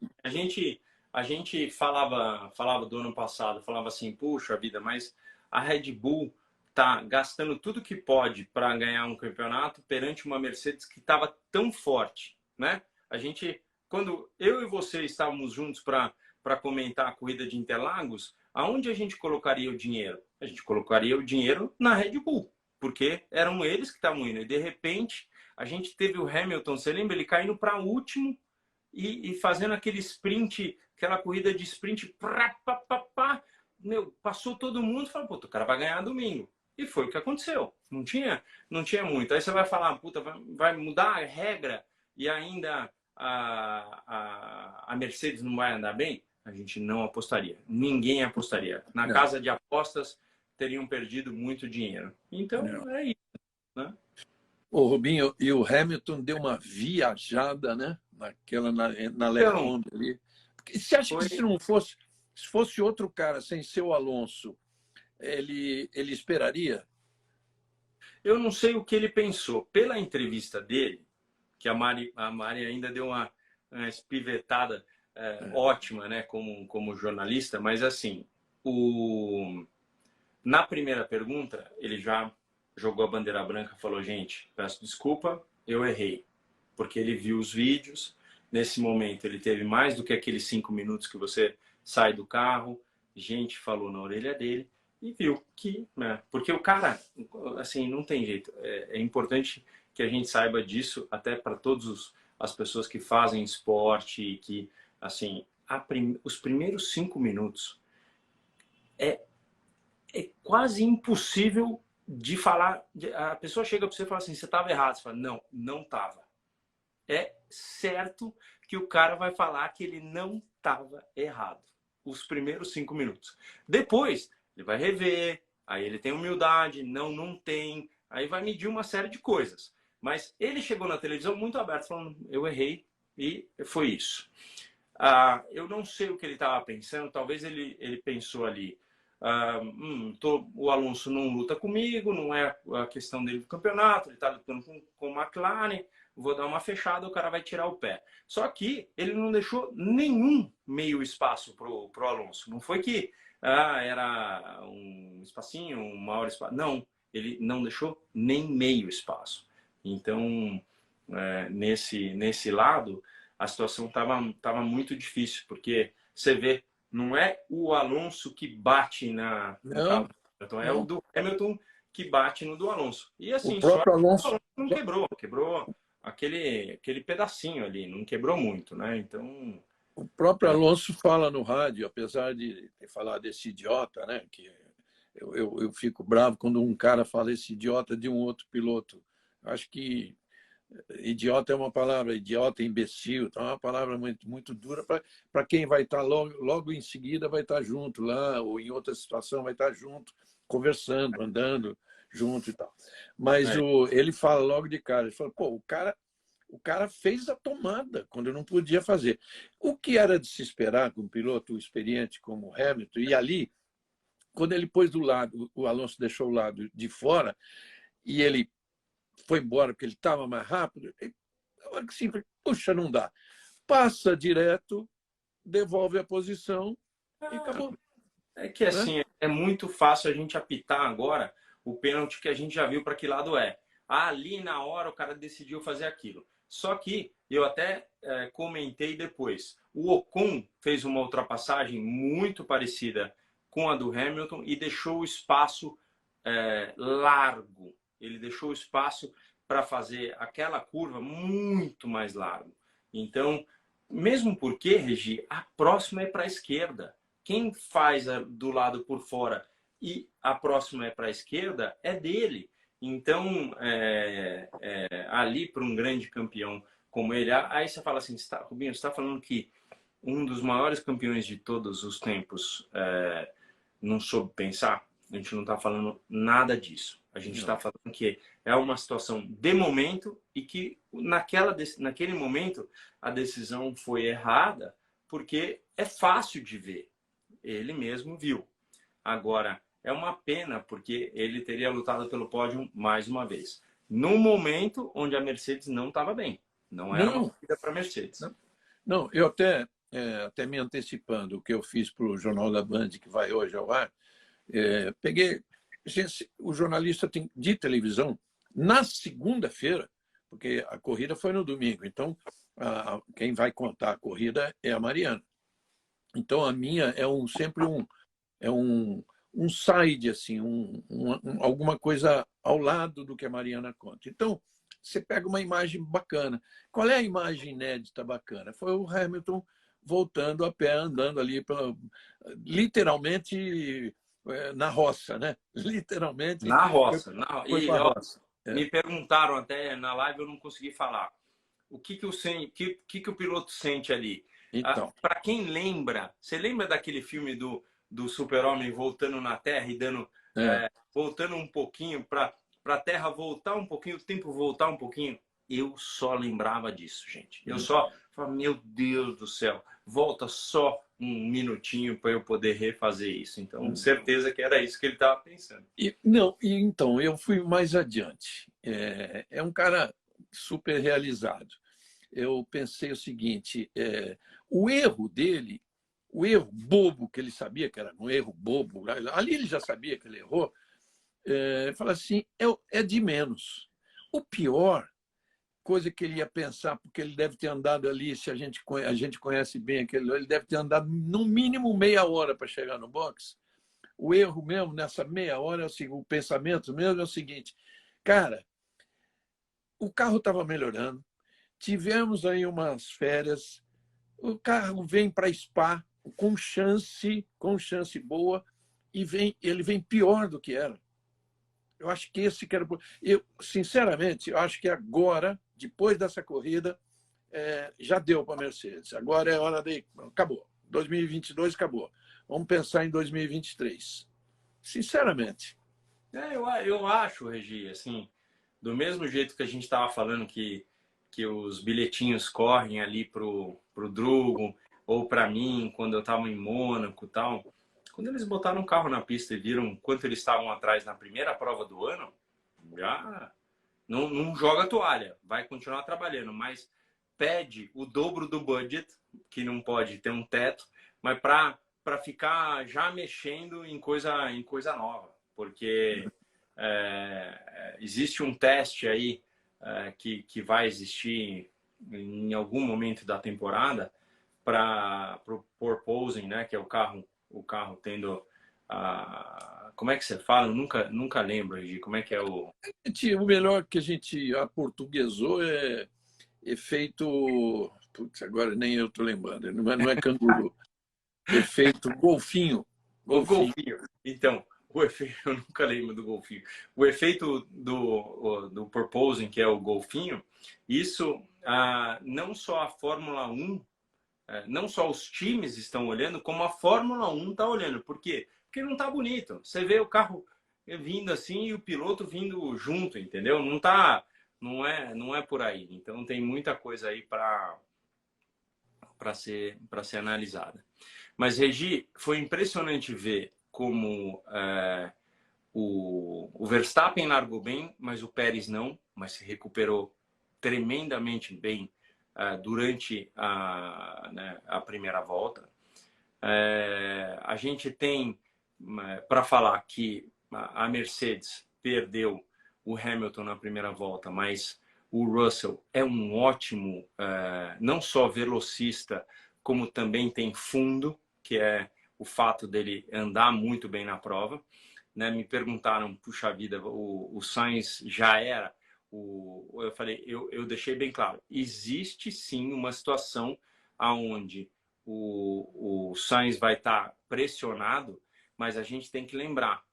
A gente falava do ano passado, falava assim, puxa vida, mas a Red Bull tá gastando tudo que pode para ganhar um campeonato perante uma Mercedes que estava tão forte, né? Quando eu e você estávamos juntos para comentar a corrida de Interlagos, aonde a gente colocaria o dinheiro? A gente colocaria o dinheiro na Red Bull, porque eram eles que estavam indo. E de repente, a gente teve o Hamilton, você lembra? Ele caindo para último e fazendo aquele sprint, aquela corrida de sprint, passou todo mundo e falou, puta, o cara vai ganhar domingo. E foi o que aconteceu. Não tinha muito. Aí você vai falar, puta, vai mudar a regra e ainda a Mercedes não vai andar bem? A gente não apostaria. Ninguém apostaria. Na casa de apostas, teriam perdido muito dinheiro. Então, é isso, né? O Rubinho, e o Hamilton deu uma viajada, né? Na Le Monde ali. Você acha que se fosse outro cara sem ser o Alonso, ele esperaria? Eu não sei o que ele pensou. Pela entrevista dele, que a Mari ainda deu uma espivetada ótima, né, como jornalista, mas assim, na primeira pergunta, ele já jogou a bandeira branca e falou, gente, peço desculpa, eu errei. Porque ele viu os vídeos, nesse momento ele teve mais do que aqueles 5 minutos que você sai do carro, gente falou na orelha dele e viu que, né, porque o cara, assim, não tem jeito. É importante que a gente saiba disso, até para todas as pessoas que fazem esporte e que, assim, os primeiros 5 minutos é quase impossível de falar. A pessoa chega para você e fala assim, você estava errado. Você fala, não estava. É certo que o cara vai falar que ele não estava errado. Os primeiros 5 minutos. Depois, ele vai rever, aí ele tem humildade, não tem, aí vai medir uma série de coisas. Mas ele chegou na televisão muito aberto, falando, eu errei e foi isso. Eu não sei o que ele estava pensando, talvez ele pensou ali, o Alonso não luta comigo, não é a questão dele do campeonato, ele está lutando com o McLaren, vou dar uma fechada, o cara vai tirar o pé. Só que ele não deixou nenhum meio espaço pro Alonso. Não foi que era um espacinho, um maior espaço. Não, ele não deixou nem meio espaço. Então, nesse lado, a situação estava muito difícil, porque você vê, não é o Alonso que bate no carro do Hamilton, é o do Hamilton que bate no do Alonso. E assim, o próprio Alonso não quebrou aquele pedacinho ali, não quebrou muito, né? Então, o próprio Alonso fala no rádio, apesar de falar desse idiota, né? Que eu fico bravo quando um cara fala esse idiota de um outro piloto. Acho que idiota é uma palavra, idiota, imbecil, então é uma palavra muito dura para quem vai estar logo em seguida, vai estar junto lá, ou em outra situação vai estar junto, conversando, andando junto e tal. Mas ele fala logo de cara, ele fala, pô, o cara fez a tomada quando não podia fazer. O que era de se esperar com um piloto experiente como o Hamilton, e ali, quando ele pôs do lado, o Alonso deixou o lado de fora, e ele foi embora porque ele estava mais rápido, na hora que sim, puxa, não dá. Passa direto, devolve a posição e acabou. É que assim, é muito fácil a gente apitar agora o pênalti que a gente já viu para que lado é. Ali na hora o cara decidiu fazer aquilo. Só que eu até comentei depois. O Ocon fez uma ultrapassagem muito parecida com a do Hamilton e deixou o espaço largo. Ele deixou o espaço para fazer aquela curva muito mais largo. Então, mesmo porque, Regi, a próxima é para a esquerda. Quem faz do lado por fora e a próxima é para a esquerda é dele. Então, ali para um grande campeão como ele, aí você fala assim, Rubinho, você está falando que um dos maiores campeões de todos os tempos não soube pensar? A gente não está falando nada disso. A gente está falando que é uma situação de momento e que naquele momento a decisão foi errada porque é fácil de ver. Ele mesmo viu. Agora, é uma pena porque ele teria lutado pelo pódio mais uma vez. Num momento onde a Mercedes não estava bem. Não era uma corrida para a Mercedes. Não, eu até me antecipando o que eu fiz para o Jornal da Band, que vai hoje ao ar, peguei o jornalista de televisão na segunda-feira, porque a corrida foi no domingo, então quem vai contar a corrida é a Mariana. Então a minha é sempre um side, assim, alguma coisa ao lado do que a Mariana conta. Então, você pega uma imagem bacana. Qual é a imagem inédita bacana? Foi o Hamilton voltando a pé, andando ali, literalmente na roça, né? Literalmente. Na roça. Foi para a roça. Me perguntaram até na live, eu não consegui falar. O que o piloto sente ali? Então. Para quem lembra, você lembra daquele filme do Super-Homem voltando na Terra e voltando um pouquinho para a Terra voltar um pouquinho, o tempo voltar um pouquinho? Eu só lembrava disso, gente. Eu só falava, meu Deus do céu, volta só um minutinho para eu poder refazer isso. Então, certeza que era isso que ele estava pensando. Então, eu fui mais adiante. É um cara super realizado. Eu pensei o seguinte, o erro dele, o erro bobo, que ele sabia que era um erro bobo, ali ele já sabia que ele errou, fala assim, é de menos. O pior, coisa que ele ia pensar, porque ele deve ter andado ali, se a gente conhece bem aquele, ele deve ter andado no mínimo meia hora para chegar no box. O erro mesmo, nessa meia hora, o pensamento mesmo é o seguinte, cara, o carro estava melhorando, tivemos aí umas férias, o carro vem para Spa com chance boa e ele vem pior do que era. Eu acho que esse que era... Eu, sinceramente, eu acho que agora, depois dessa corrida, já deu para a Mercedes. Agora é hora de... Acabou. 2022 acabou. Vamos pensar em 2023. Sinceramente. Eu acho, Regi, assim, do mesmo jeito que a gente estava falando que os bilhetinhos correm ali pro Drugo ou para mim, quando eu estava em Mônaco e tal, quando eles botaram o carro na pista e viram quanto eles estavam atrás na primeira prova do ano, já não joga a toalha, vai continuar trabalhando, mas pede o dobro do budget, que não pode ter um teto, mas para ficar já mexendo em coisa nova, porque existe um teste aí que vai existir em algum momento da temporada para o porpoising, né, que é o carro tendo como é que você fala? Eu nunca lembro de como é que é o melhor que a gente aportuguesou é efeito, putz, agora nem eu estou lembrando, não é canguru, efeito golfinho. Golfinho. Então, o efeito, eu nunca lembro do golfinho. O efeito do porpoising, que é o golfinho, isso não só a Fórmula 1, não só os times estão olhando, como a Fórmula 1 está olhando. Por quê? Porque não está bonito. Você vê o carro vindo assim e o piloto vindo junto, entendeu? Não é por aí. Então tem muita coisa aí para ser analisada. Mas, Regi, foi impressionante ver como o Verstappen largou bem, mas o Pérez não, mas se recuperou tremendamente bem durante a primeira volta. A gente tem, para falar que a Mercedes perdeu o Hamilton na primeira volta, mas o Russell é um ótimo, não só velocista, como também tem fundo, que é o fato dele andar muito bem na prova. Né? Me perguntaram, puxa vida, o Sainz já era? Eu falei, eu deixei bem claro, existe sim uma situação onde o Sainz vai estar pressionado, mas a gente tem que lembrar,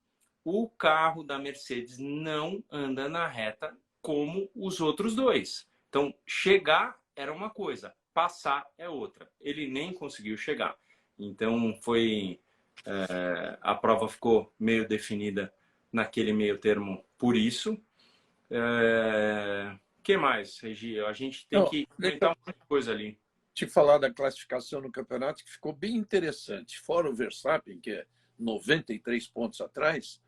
o carro da Mercedes não anda na reta como os outros dois. Então, chegar era uma coisa, passar é outra. Ele nem conseguiu chegar. Então, a prova ficou meio definida naquele meio termo por isso. Que mais, Regi? A gente tem que comentar uma coisa ali. Te falar da classificação no campeonato, que ficou bem interessante. Fora o Verstappen, que é 93 pontos atrás,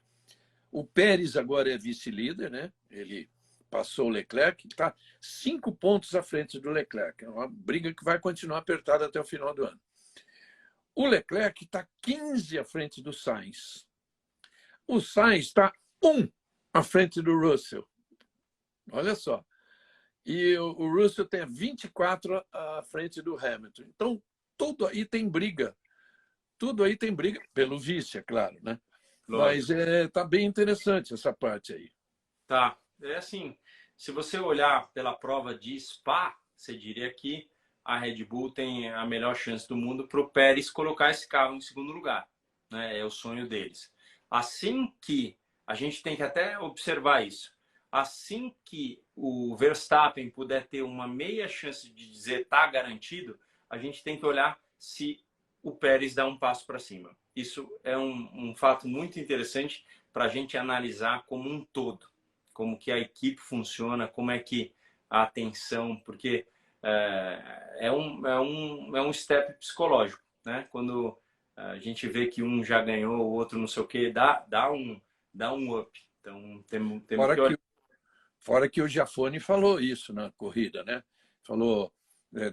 o Pérez agora é vice-líder, né? Ele passou o Leclerc, está 5 pontos à frente do Leclerc. É uma briga que vai continuar apertada até o final do ano. O Leclerc está 15 à frente do Sainz. O Sainz está 1 à frente do Russell. Olha só. E o Russell tem 24 à frente do Hamilton. Então, tudo aí tem briga. Tudo aí tem briga, pelo vice, é claro, né? Lógico. Mas tá bem interessante essa parte aí. Tá. É assim, se você olhar pela prova de Spa, você diria que a Red Bull tem a melhor chance do mundo para o Pérez colocar esse carro em segundo lugar. Né? É o sonho deles. Assim que, a gente tem que até observar isso, assim que o Verstappen puder ter uma meia chance de dizer tá garantido, a gente tem que olhar se o Pérez dá um passo para cima. Isso é um fato muito interessante para a gente analisar como um todo, como que a equipe funciona, como é que a atenção, porque é um step psicológico, né? Quando a gente vê que um já ganhou, o outro não sei o quê, dá um up. Então, temos que olhar. Fora que o Giafone falou isso na corrida, né? Falou,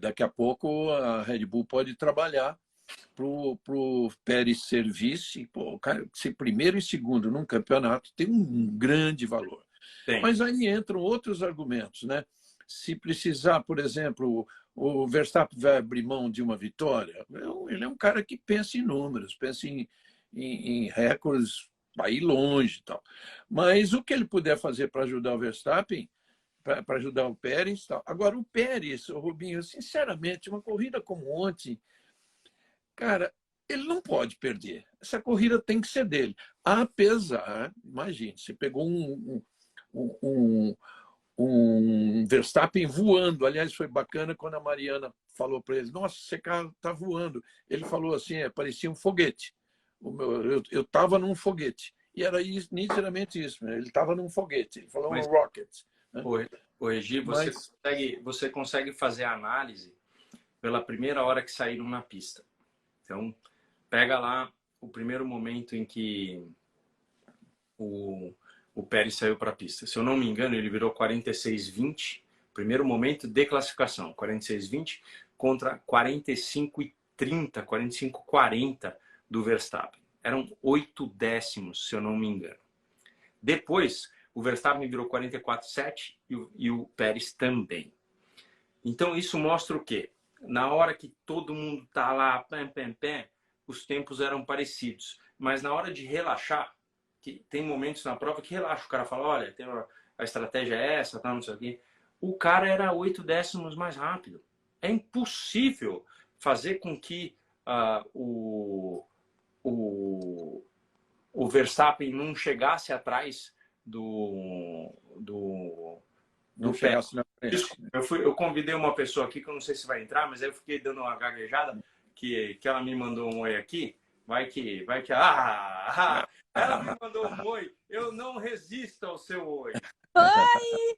daqui a pouco a Red Bull pode trabalhar para o Pérez ser vice. Pô, o cara ser primeiro e segundo num campeonato tem um grande valor. Tem. Mas aí entram outros argumentos, né? Se precisar, por exemplo, o Verstappen vai abrir mão de uma vitória, ele é um cara que pensa em números, pensa em recordes, vai ir longe e tal. Mas o que ele puder fazer para ajudar o Verstappen, para ajudar o Pérez, tal. Agora, o Pérez, o Rubinho, sinceramente, uma corrida como ontem, cara, ele não pode perder. Essa corrida tem que ser dele. Apesar, imagine, você pegou um Verstappen voando. Aliás, foi bacana quando a Mariana falou para ele: nossa, esse cara está voando. Ele falou assim: parecia um foguete. Eu estava num foguete. E era nitidamente isso. Ele estava num foguete. Ele falou um rocket. Né? O Regi, você consegue fazer a análise pela primeira hora que saíram na pista. Então, pega lá o primeiro momento em que o Pérez saiu para a pista. Se eu não me engano, ele virou 46-20, primeiro momento de classificação, 46-20 contra 45-30, 45-40 do Verstappen. Eram 8 décimos, se eu não me engano. Depois, o Verstappen virou 44-7 e o Pérez também. Então, isso mostra o quê? Na hora que todo mundo tá lá, os tempos eram parecidos. Mas na hora de relaxar, que tem momentos na prova que relaxa, o cara fala, olha, a estratégia é essa, tá, não sei o quê. O cara era 8 décimos mais rápido. É impossível fazer com que o Verstappen não chegasse atrás do chegasse na frente. Eu convidei uma pessoa aqui que eu não sei se vai entrar, mas aí eu fiquei dando uma gaguejada que ela me mandou um oi aqui. Vai que ela me mandou um oi. Eu não resisto ao seu oi. Oi!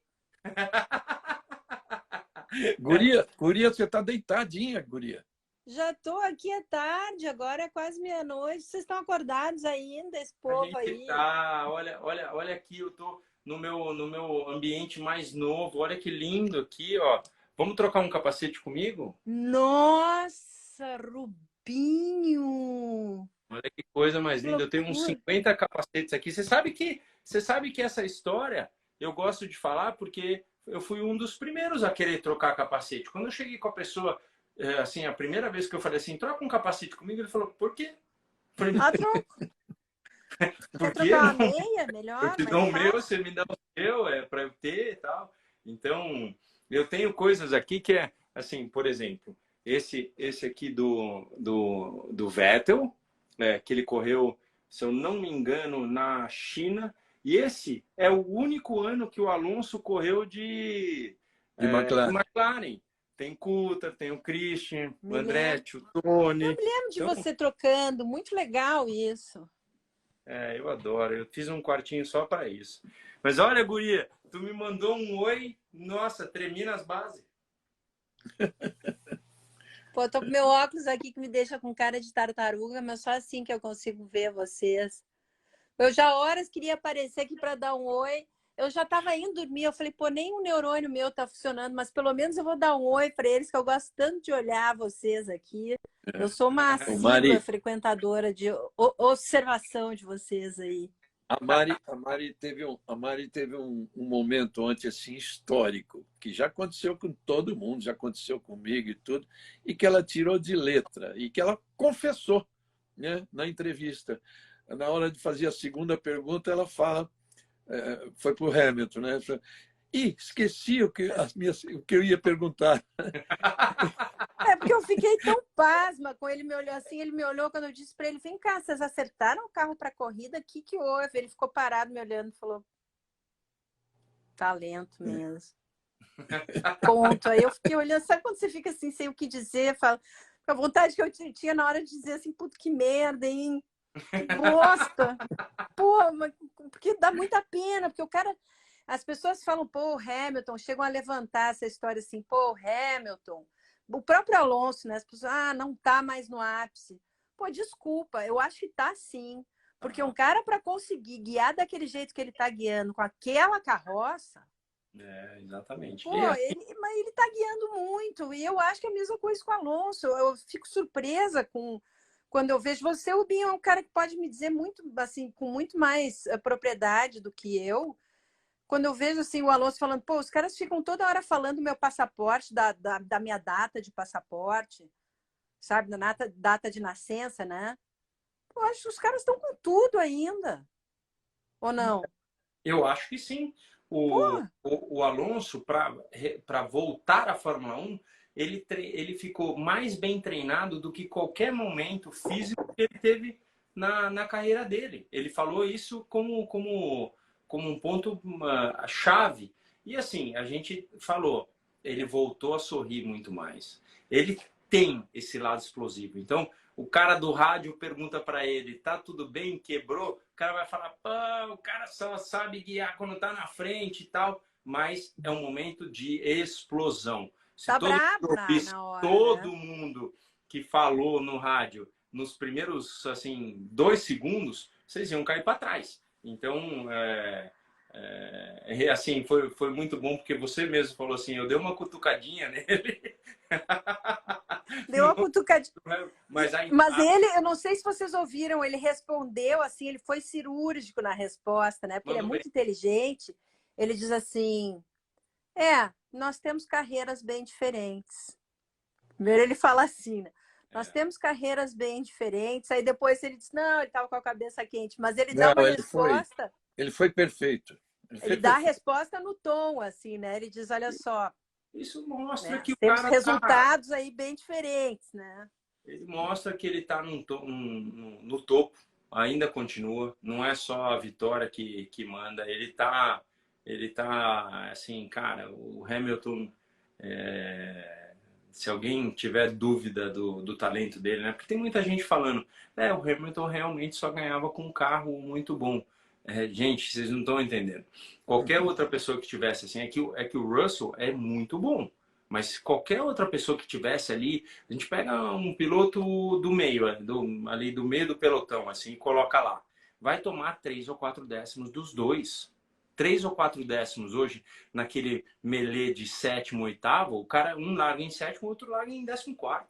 Guria, você está deitadinha, guria. Já estou aqui à tarde, agora é quase meia-noite. Vocês estão acordados ainda, esse povo aí? Tá, olha aqui, eu tô no meu ambiente mais novo. Olha que lindo aqui, ó. Vamos trocar um capacete comigo? Nossa, Rubinho! Pinho! Olha que coisa mais Que linda. Eu tenho uns loucura! 50 capacetes aqui. Você sabe que essa história eu gosto de falar porque eu fui um dos primeiros a querer trocar capacete. Quando eu cheguei com a pessoa, assim, a primeira vez que eu falei assim, troca um capacete comigo, ele falou, por quê? Eu falei, Ah, quer por quê? trocar uma Não, meia? eu Melhor, te mais dou o meu, fácil. você me dá o seu, é para eu ter e tal. Então, eu tenho coisas aqui que é, assim, por exemplo, esse aqui do Vettel, que ele correu, se eu não me engano, na China. E esse é o único ano que o Alonso correu De de McLaren. McLaren. Tem Coulter, tem o Christian, o Me lembro. Andretti, o Tony. Lembro de Então, você trocando. Muito legal isso. eu adoro. Eu fiz um quartinho só para isso. Mas olha, guria, tu me mandou um oi. Nossa, tremi nas bases. Pô, tô com meu óculos aqui que me deixa com cara de tartaruga, mas só assim que eu consigo ver vocês. Eu já horas queria aparecer aqui para dar um oi. Eu já estava indo dormir. Eu falei, pô, nem um neurônio meu tá funcionando, mas pelo menos eu vou dar um oi para eles, que eu gosto tanto de olhar vocês aqui. Eu sou uma O assídua Mari, frequentadora de observação de vocês aí. a Mari teve um momento ontem assim histórico, que já aconteceu com todo mundo, já aconteceu comigo e tudo, e que ela tirou de letra, e que ela confessou, né, na entrevista. Na hora de fazer a segunda pergunta, ela fala, foi para o Hamilton, né? E esqueci o que eu ia perguntar. É porque eu fiquei tão pasma com ele, me olhou assim, ele me olhou quando eu disse para ele, vem cá, vocês acertaram o carro para corrida? O que que houve? Ele ficou parado me olhando e falou, talento mesmo. Ponto. Aí eu fiquei olhando, sabe quando você fica assim, sem o que dizer? Fala, a vontade que eu tinha na hora de dizer assim, puto, que merda, hein? Que bosta! Pô, porque dá muita pena, porque o cara... As pessoas falam, pô, o Hamilton, chegam a levantar essa história assim, pô, o Hamilton, o próprio Alonso, né? As pessoas, não tá mais no ápice. Pô, desculpa, eu acho que tá sim. Porque um cara para conseguir guiar daquele jeito que ele tá guiando, com aquela carroça, Exatamente. pô, mas ele tá guiando muito. E eu acho que é a mesma coisa com o Alonso. Eu fico surpresa quando eu vejo você. O Binho é um cara que pode me dizer muito, assim, com muito mais propriedade do que eu. Quando eu vejo assim, o Alonso falando, pô, os caras ficam toda hora falando do meu passaporte, da minha data de passaporte, sabe? Da data de nascença, né? Eu acho que os caras estão com tudo ainda. Ou não? Eu acho que sim. Pô, O Alonso, para voltar à Fórmula 1, ele ficou mais bem treinado do que qualquer momento físico que ele teve na carreira dele. Ele falou isso como um ponto chave. E assim, a gente falou, ele voltou a sorrir muito mais. Ele tem esse lado explosivo. Então, o cara do rádio pergunta para ele, tá tudo bem? Quebrou? O cara vai falar, pô, o cara só sabe guiar quando tá na frente e tal. Mas é um momento de explosão. Se tá todo brabo mundo ouvisse na hora, né? todo mundo que falou no rádio nos primeiros, assim, 2 segundos, vocês iam cair para trás. Então, assim, foi muito bom, porque você mesmo falou assim, eu dei uma cutucadinha nele. Deu uma cutucadinha. Mas ele, eu não sei se vocês ouviram, ele respondeu assim, ele foi cirúrgico na resposta, né? Porque ele é muito inteligente. Ele diz assim, nós temos carreiras bem diferentes. Primeiro ele fala assim, né? Nós temos carreiras bem diferentes. Aí depois ele diz, não, ele estava com a cabeça quente. Mas ele dá uma resposta... Ele foi perfeito. Ele dá a resposta no tom, assim, né? Ele diz, olha só... Isso mostra, né, que o temos cara resultados aí bem diferentes, né? Ele mostra que ele está no topo, ainda continua. Não é só a vitória que manda. Ele tá assim, cara, o Hamilton... se alguém tiver dúvida do talento dele, né? Porque tem muita gente falando, o Hamilton realmente só ganhava com um carro muito bom. Gente, vocês não estão entendendo. Qualquer outra pessoa que tivesse assim, é que o Russell é muito bom. Mas qualquer outra pessoa que tivesse ali, a gente pega um piloto do meio, ali do meio do pelotão, assim, e coloca lá. Vai tomar 3 ou 4 décimos dos dois. 3 ou 4 décimos hoje, naquele melee de sétimo, oitavo, o cara, um larga em sétimo, o outro larga em 14º.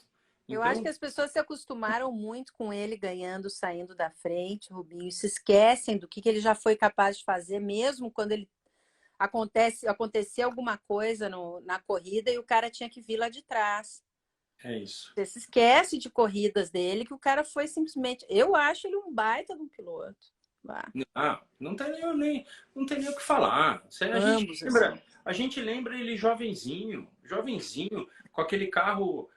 Eu Então, acho que as pessoas se acostumaram muito com ele ganhando, saindo da frente, Rubinho, e se esquecem do que ele já foi capaz de fazer, mesmo quando ele acontecia alguma coisa na corrida e o cara tinha que vir lá de trás. é isso. Você se esquece de corridas dele, que o cara foi simplesmente. Eu acho ele um baita de um piloto. Vá. Ah, não tem nem o que falar. Ambos, assim. A gente lembra ele jovenzinho, com aquele carro,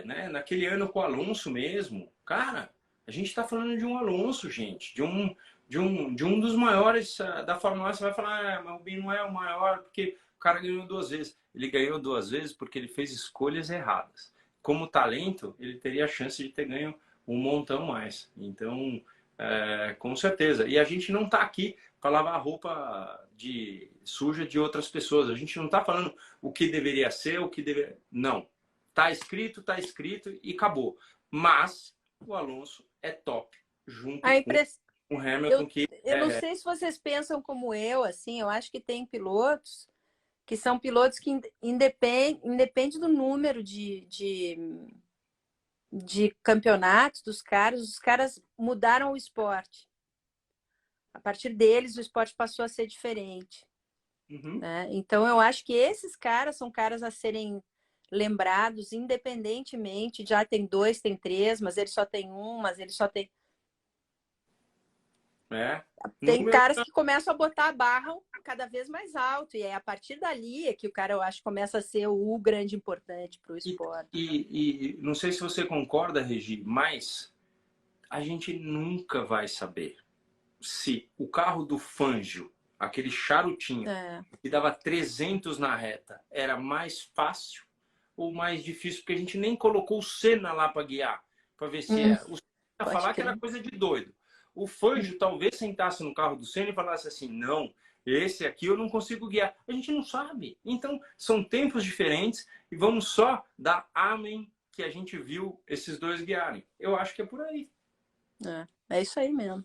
né, naquele ano com o Alonso mesmo. Cara, a gente está falando de um Alonso, gente, de um dos maiores da Fórmula 1. Você vai falar, mas o Rubinho não é o maior, porque o cara ganhou 2 vezes. Ele ganhou 2 vezes porque ele fez escolhas erradas. Como talento, ele teria a chance de ter ganho um montão mais. Então, com certeza. E a gente não está aqui para lavar a roupa suja de outras pessoas. A gente não está falando o que deveria ser, o que deveria... Não. Tá escrito e acabou. Mas o Alonso é top, junto com o Hamilton, eu não sei se vocês pensam como eu, assim, eu acho que tem pilotos que são pilotos que independe do número de campeonatos dos caras, os caras mudaram o esporte. A partir deles, o esporte passou a ser diferente. Né? Então, eu acho que esses caras são caras a serem lembrados independentemente. Já tem 2, tem 3, mas ele só tem 1, mas ele só tem... Tem caras que começam a botar a barra cada vez mais alto. E é a partir dali é que o cara, eu acho, começa a ser o grande importante para o esporte. E não sei se você concorda, Regi, mas a gente nunca vai saber se o carro do Fangio, aquele charutinho, que dava 300 na reta, era mais fácil ou mais difícil, porque a gente nem colocou o Senna lá para guiar, para ver se era. O Senna ia falar que era coisa de doido. O Fangio talvez sentasse no carro do Senna e falasse assim, não, esse aqui eu não consigo guiar. A gente não sabe. Então, são tempos diferentes e vamos só dar amém que a gente viu esses dois guiarem. Eu acho que é por aí. É isso aí mesmo.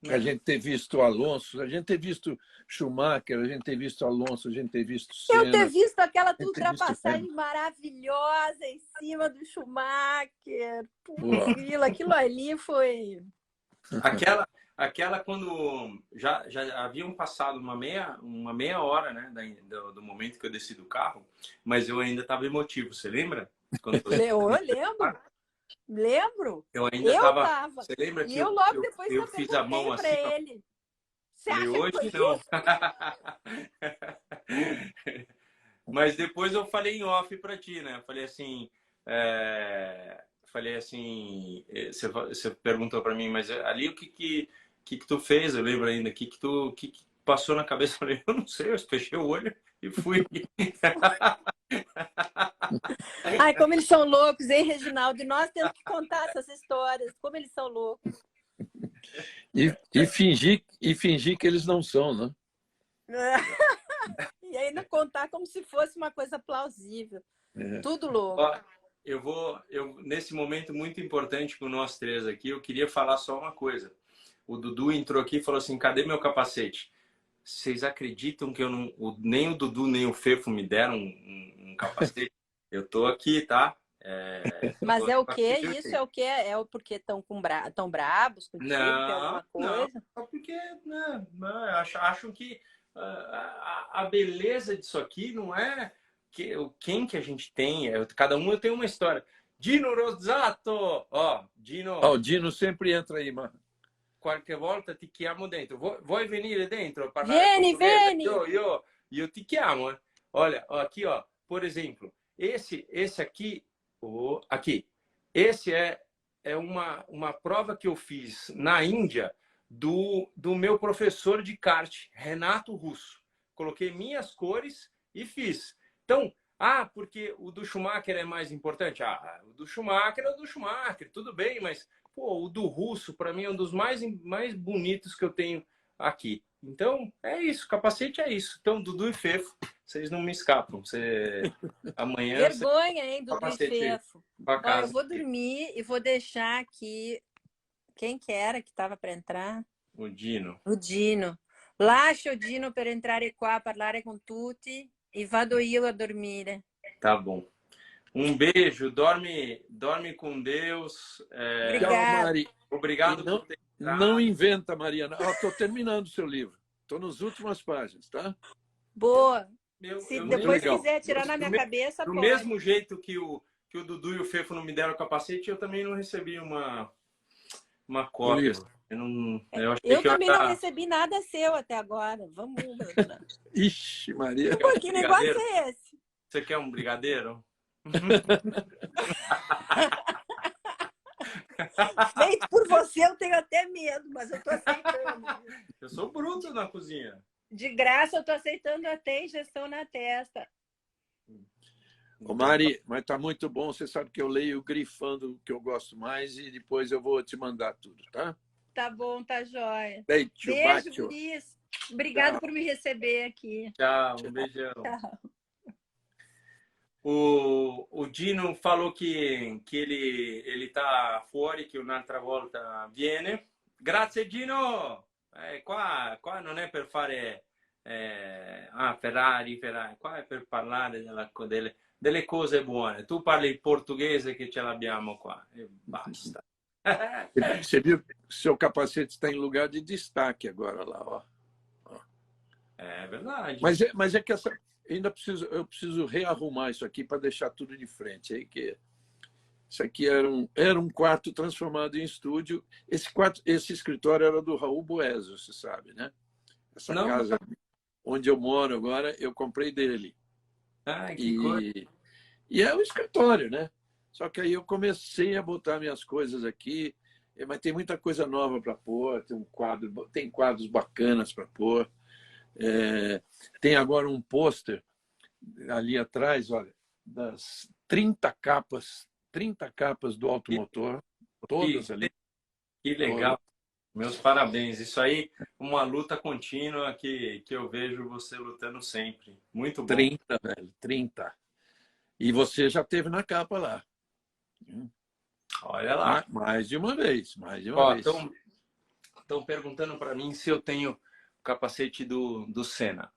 A gente ter visto Alonso, a gente ter visto Schumacher, a gente ter visto Alonso, a gente ter visto Senna. Eu ter visto aquela ultrapassagem maravilhosa em cima do Schumacher. Putz, aquilo ali foi... Aquela quando já haviam passado uma meia hora, né, do momento que eu desci do carro, mas eu ainda estava emotivo, você lembra? Eu lembro. Eu ainda estava. Você lembra que eu logo depois eu fiz a mão assim? Ele. Você acha hoje não. Mas depois eu falei em off para ti, né? Falei assim, você perguntou para mim, mas ali o que tu fez? Eu lembro ainda, o que passou na cabeça? Eu falei, eu não sei, eu fechei o olho e fui. Ai, como eles são loucos, hein, Reginaldo? E nós temos que contar essas histórias, como eles são loucos. E fingir que eles não são, né? E ainda contar como se fosse uma coisa plausível. Tudo louco. Ó, nesse momento muito importante com nós três aqui, eu queria falar só uma coisa. O Dudu entrou aqui e falou assim, cadê meu capacete? Vocês acreditam que nem o Dudu nem o Fefo me deram um capacete? Eu tô aqui, tá? Mas é o quê? Isso é o quê? É porque estão tão brabos contigo? Não, coisa? não, só porque acham que a beleza disso aqui não é quem que a gente tem. Cada um tem uma história. Dino Rosato! Ó, Dino... o Dino sempre entra aí, mano. Qualche volta ti chiamo dentro. Vuoi venire dentro? Vieni! Eu te chiamo. Olha, aqui, ó. Por exemplo, esse aqui, aqui. Esse é uma prova que eu fiz na Índia do meu professor de kart, Renato Russo. Coloquei minhas cores e fiz. Então, porque o do Schumacher é mais importante? O do Schumacher é o do Schumacher, tudo bem, mas o do Russo, para mim, é um dos mais bonitos que eu tenho aqui. Então, é isso, capacete é isso. Então, Dudu e Fefo, vocês não me escapam. Amanhã... Vergonha, hein, Dudu e Fefo. Ó, eu vou dormir e vou deixar aqui... Quem que era que estava para entrar? O Dino. O Dino. Lascia o Dino per entrare qua, parlare con tutti e vado io a dormire. Tá bom. Um beijo, dorme com Deus. Tchau, Obrigada. Mari. Obrigado E não, por ter não entrado. inventa, Mariana. Estou terminando o seu livro. Estou nas últimas páginas, tá? Boa. Eu Se Muito depois legal. quiser tirar na minha cabeça, Do pode. mesmo jeito que o Dudu e o Fefo não me deram o capacete, eu também não recebi uma O cópia. livro. Eu achei Eu que também não recebi nada seu até agora. Vamos, Bruna. Ixi, Maria. Pô, que negócio brigadeiro. é esse? Você quer um brigadeiro? Feito por você, eu tenho até medo, mas eu tô aceitando. Eu sou bruto na cozinha. De graça, eu tô aceitando até injeção na testa. Ô, Mari, mas tá muito bom. Você sabe que eu leio grifando o que eu gosto mais e depois eu vou te mandar tudo, tá? Tá bom, tá jóia. Beijo, Beijo, bacio. guris. Obrigado Tchau. por me receber aqui. Tchau, um beijão. Tchau. O Dino falou que ele tá fuori, che un'altra volta viene. Grazie Dino! Qua non è per fare Ferrari, qua è per parlare delle cose buone. Tu parli il portoghese che ce l'abbiamo qua e basta. Você viu que seu capacete está em lugar de destaque agora lá, ó. É verdade. Mas é que eu preciso rearrumar isso aqui para deixar tudo de frente. Aí que isso aqui era um quarto transformado em estúdio. Esse escritório era do Raul Boesio, você sabe, né? Essa casa onde eu moro agora, eu comprei dele. Que coisa. E é um escritório, né? Só que aí eu comecei a botar minhas coisas aqui, mas tem muita coisa nova para pôr, tem quadros bacanas para pôr. Tem agora um pôster ali atrás, olha, das 30 capas do automotor, todas ali. Que legal. Meus parabéns. Isso aí, uma luta contínua que eu vejo você lutando sempre. Muito bom. 30, velho, 30. E você já teve na capa lá. Olha lá. Mais de uma vez. Estão perguntando para mim se eu tenho o capacete do Senna.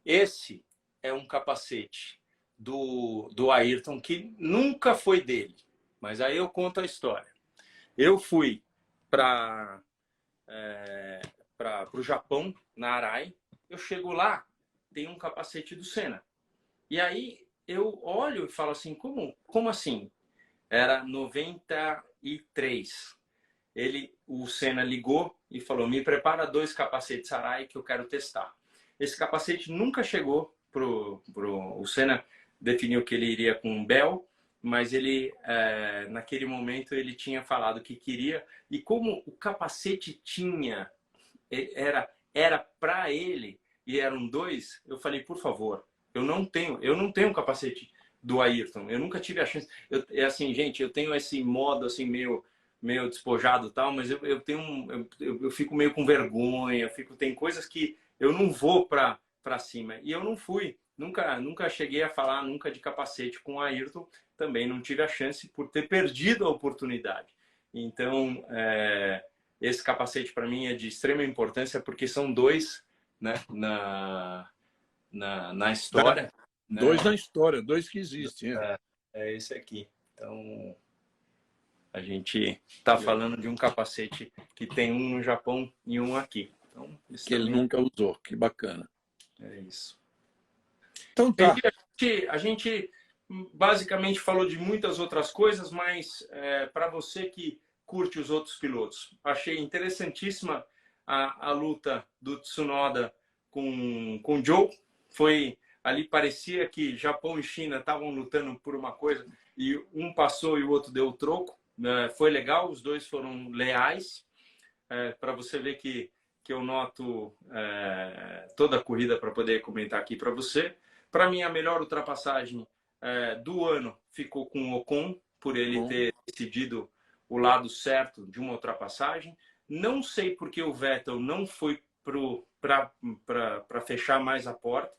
Esse é um capacete do Ayrton que nunca foi dele. Mas aí eu conto a história. Eu fui para o Japão, na Arai. Eu chego lá, tem um capacete do Senna. E aí eu olho e falo assim, como assim? Era 93. O Senna ligou e falou, me prepara 2 capacetes Arai que eu quero testar. Esse capacete nunca chegou o Senna definiu que ele iria com um Bell, mas ele naquele momento ele tinha falado que queria, e como o capacete era para ele e eram 2, eu falei, por favor, eu não tenho um capacete do Ayrton, eu nunca tive a chance. Assim, gente, eu tenho esse modo assim meio despojado e tal, mas eu fico meio com vergonha, tem coisas que eu não vou para cima, e eu não fui, nunca cheguei a falar nunca de capacete com o Ayrton, também não tive a chance por ter perdido a oportunidade. Então, esse capacete para mim é de extrema importância, porque são 2, né, na história. 2 na história, 2 que existem. É esse aqui. Então, a gente está falando de um capacete que tem um no Japão e um aqui. Então, que ele nunca usou. Que bacana. É isso. Então tá. A gente basicamente falou de muitas outras coisas, mas para você que curte os outros pilotos, achei interessantíssima a luta do Tsunoda com o Joe. Ali parecia que Japão e China estavam lutando por uma coisa e um passou e o outro deu o troco. Foi legal, os 2 foram leais. Para você ver que eu noto toda a corrida para poder comentar aqui para você. Para mim, a melhor ultrapassagem do ano ficou com o Ocon, por ele ter decidido o lado certo de uma ultrapassagem. Não sei porque o Vettel não foi para fechar mais a porta,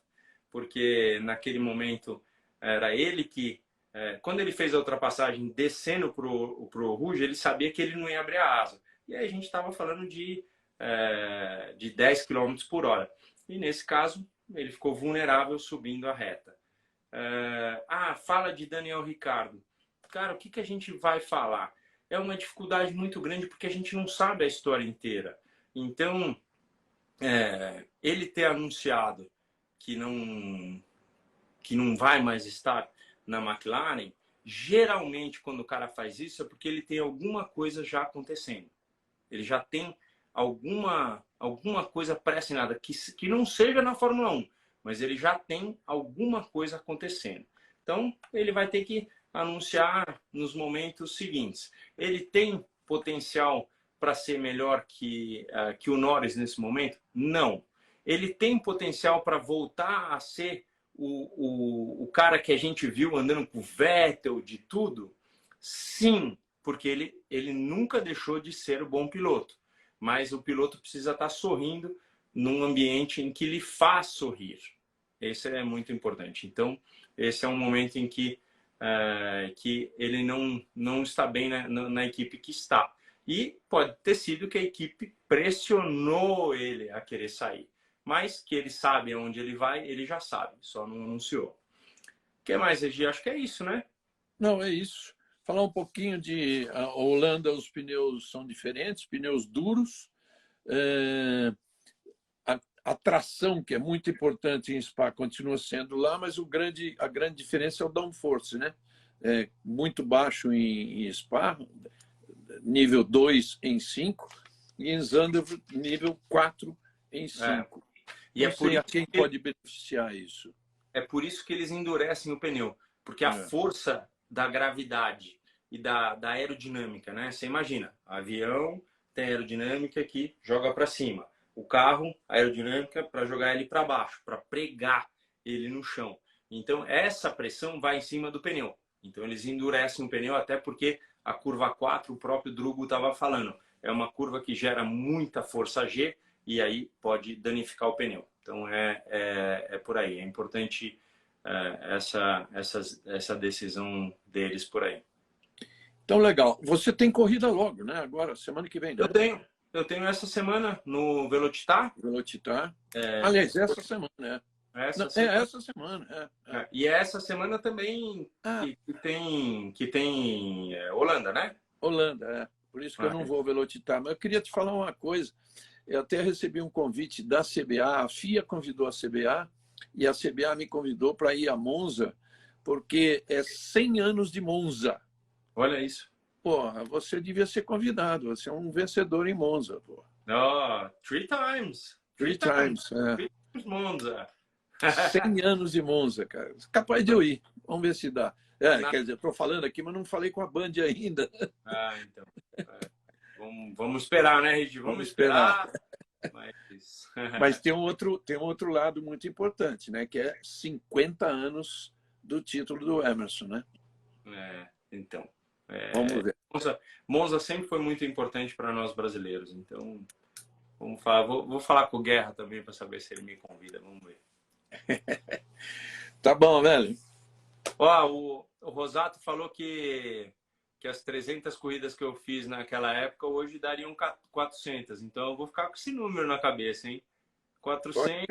porque naquele momento era ele que, quando ele fez a ultrapassagem descendo pro Rouge, ele sabia que ele não ia abrir a asa. E aí a gente estava falando de 10 km por hora. E nesse caso, ele ficou vulnerável subindo a reta. Fala de Daniel Ricciardo. Cara, o que a gente vai falar? É uma dificuldade muito grande porque a gente não sabe a história inteira. Então, ele ter anunciado que não vai mais estar na McLaren, geralmente quando o cara faz isso é porque ele tem alguma coisa já acontecendo. Ele já tem alguma coisa pré-assinada, que não seja na Fórmula 1, mas ele já tem alguma coisa acontecendo. Então, ele vai ter que anunciar nos momentos seguintes. Ele tem potencial para ser melhor que o Norris nesse momento? Não. Ele tem potencial para voltar a ser o cara que a gente viu andando com o Vettel, de tudo? Sim, porque ele nunca deixou de ser o bom piloto. Mas o piloto precisa estar sorrindo num ambiente em que lhe faz sorrir. Esse é muito importante. Então, esse é um momento em que ele não está bem na equipe que está. E pode ter sido que a equipe pressionou ele a querer sair. Mas que ele sabe aonde ele vai, ele já sabe, só não anunciou. O que mais, Regi? Acho que é isso, né? Não, é isso. Falar um pouquinho de a Holanda, os pneus são diferentes, pneus duros. A tração, que é muito importante em Spa, continua sendo lá, mas a grande diferença é o downforce, né? É muito baixo em Spa, nível 2 em 5, e em Zandvoort, nível 4 em 5. E não sei a quem pode beneficiar isso. É por isso que eles endurecem o pneu, porque a força da gravidade e da aerodinâmica, né? Você imagina, avião tem aerodinâmica que joga para cima. O carro, aerodinâmica para jogar ele para baixo, para pregar ele no chão. Então, essa pressão vai em cima do pneu. Então, eles endurecem o pneu, até porque a curva 4, o próprio Drugo estava falando, é uma curva que gera muita força G e aí pode danificar o pneu. Então, é por aí. É importante essa decisão deles por aí. Então, legal. Você tem corrida logo, né? Agora, semana que vem, né? Eu tenho essa semana no Velocitar. Velocitar. Aliás, essa semana, né? Essa semana. E essa semana também que tem Holanda, né? Holanda, Por isso que eu não vou Velocitar. Mas eu queria te falar uma coisa. Eu até recebi um convite da CBA. A FIA convidou a CBA e a CBA me convidou para ir a Monza, porque é 100 anos de Monza. Olha isso. Porra, você devia ser convidado. Você é um vencedor em Monza, pô. Three times. Three times. Three times Monza. 100 anos de Monza, cara. Capaz de eu ir. Vamos ver se dá. Quer dizer, estou falando aqui, mas não falei com a Band ainda. Então. Vamos esperar, né, Regi? Vamos esperar. Mas tem um outro lado muito importante, né? Que é 50 anos do título do Emerson, né? Então. Vamos ver. Monza sempre foi muito importante para nós brasileiros. Então, vamos falar. Vou falar com o Guerra também para saber se ele me convida. Vamos ver. Tá bom, velho. O Rosato falou que as 300 corridas que eu fiz naquela época hoje dariam 400. Então eu vou ficar com esse número na cabeça, hein? 400.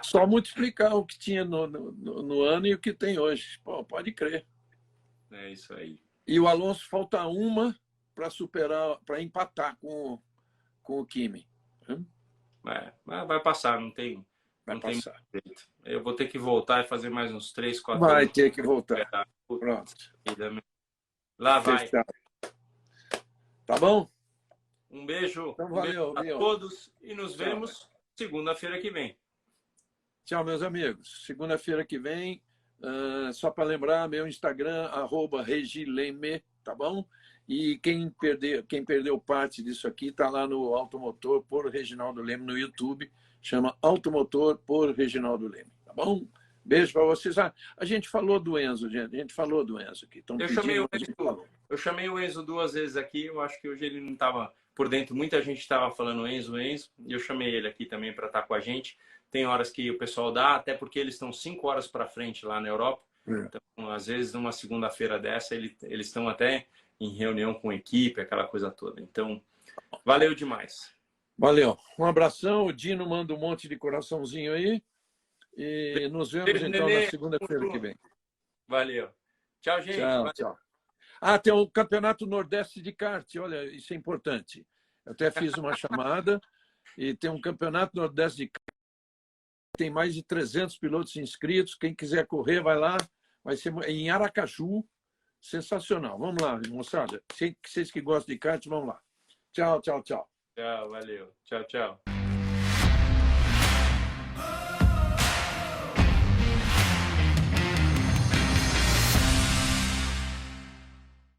Só multiplicar o que tinha no ano e o que tem hoje. Pô, pode crer. É isso aí. E o Alonso falta uma para superar, para empatar com o Kimi. Vai passar, não tem. Vai passar. Jeito. Eu vou ter que voltar e fazer mais uns 3, 4 Vai anos. ter que voltar. Pronto. Lá vai. Tá bom? Um beijo, então, valeu, a todos e nos vemos segunda-feira que vem. Tchau, meus amigos. Segunda-feira que vem, só para lembrar, meu Instagram, @regileme, tá bom? E quem perdeu parte disso aqui está lá no Automotor por Reginaldo Leme no YouTube. Chama Automotor por Reginaldo Leme, tá bom? Beijo para vocês. A gente falou do Enzo, gente. A gente falou do Enzo aqui. Eu chamei o Enzo 2 vezes aqui. Eu acho que hoje ele não estava por dentro. Muita gente estava falando Enzo. E eu chamei ele aqui também para estar com a gente. Tem horas que o pessoal dá, até porque eles estão 5 horas para frente lá na Europa. Então, às vezes, numa segunda-feira dessa, eles estão até em reunião com a equipe, aquela coisa toda. Então, valeu demais. Valeu. Um abração. O Dino manda um monte de coraçãozinho aí. E nos vemos, Beijo, então, Nenê. na segunda-feira que vem. Valeu. Tchau, gente. Tchau, Valeu. tchau. Ah, tem o Campeonato Nordeste de kart. Olha, isso é importante. Eu até fiz uma chamada e tem um Campeonato Nordeste de kart. Tem mais de 300 pilotos inscritos. Quem quiser correr, vai lá. Vai ser em Aracaju. Sensacional. Vamos lá, moçada. Vocês que gostam de kart, vamos lá. Tchau, tchau, tchau. Tchau, valeu. Tchau, tchau.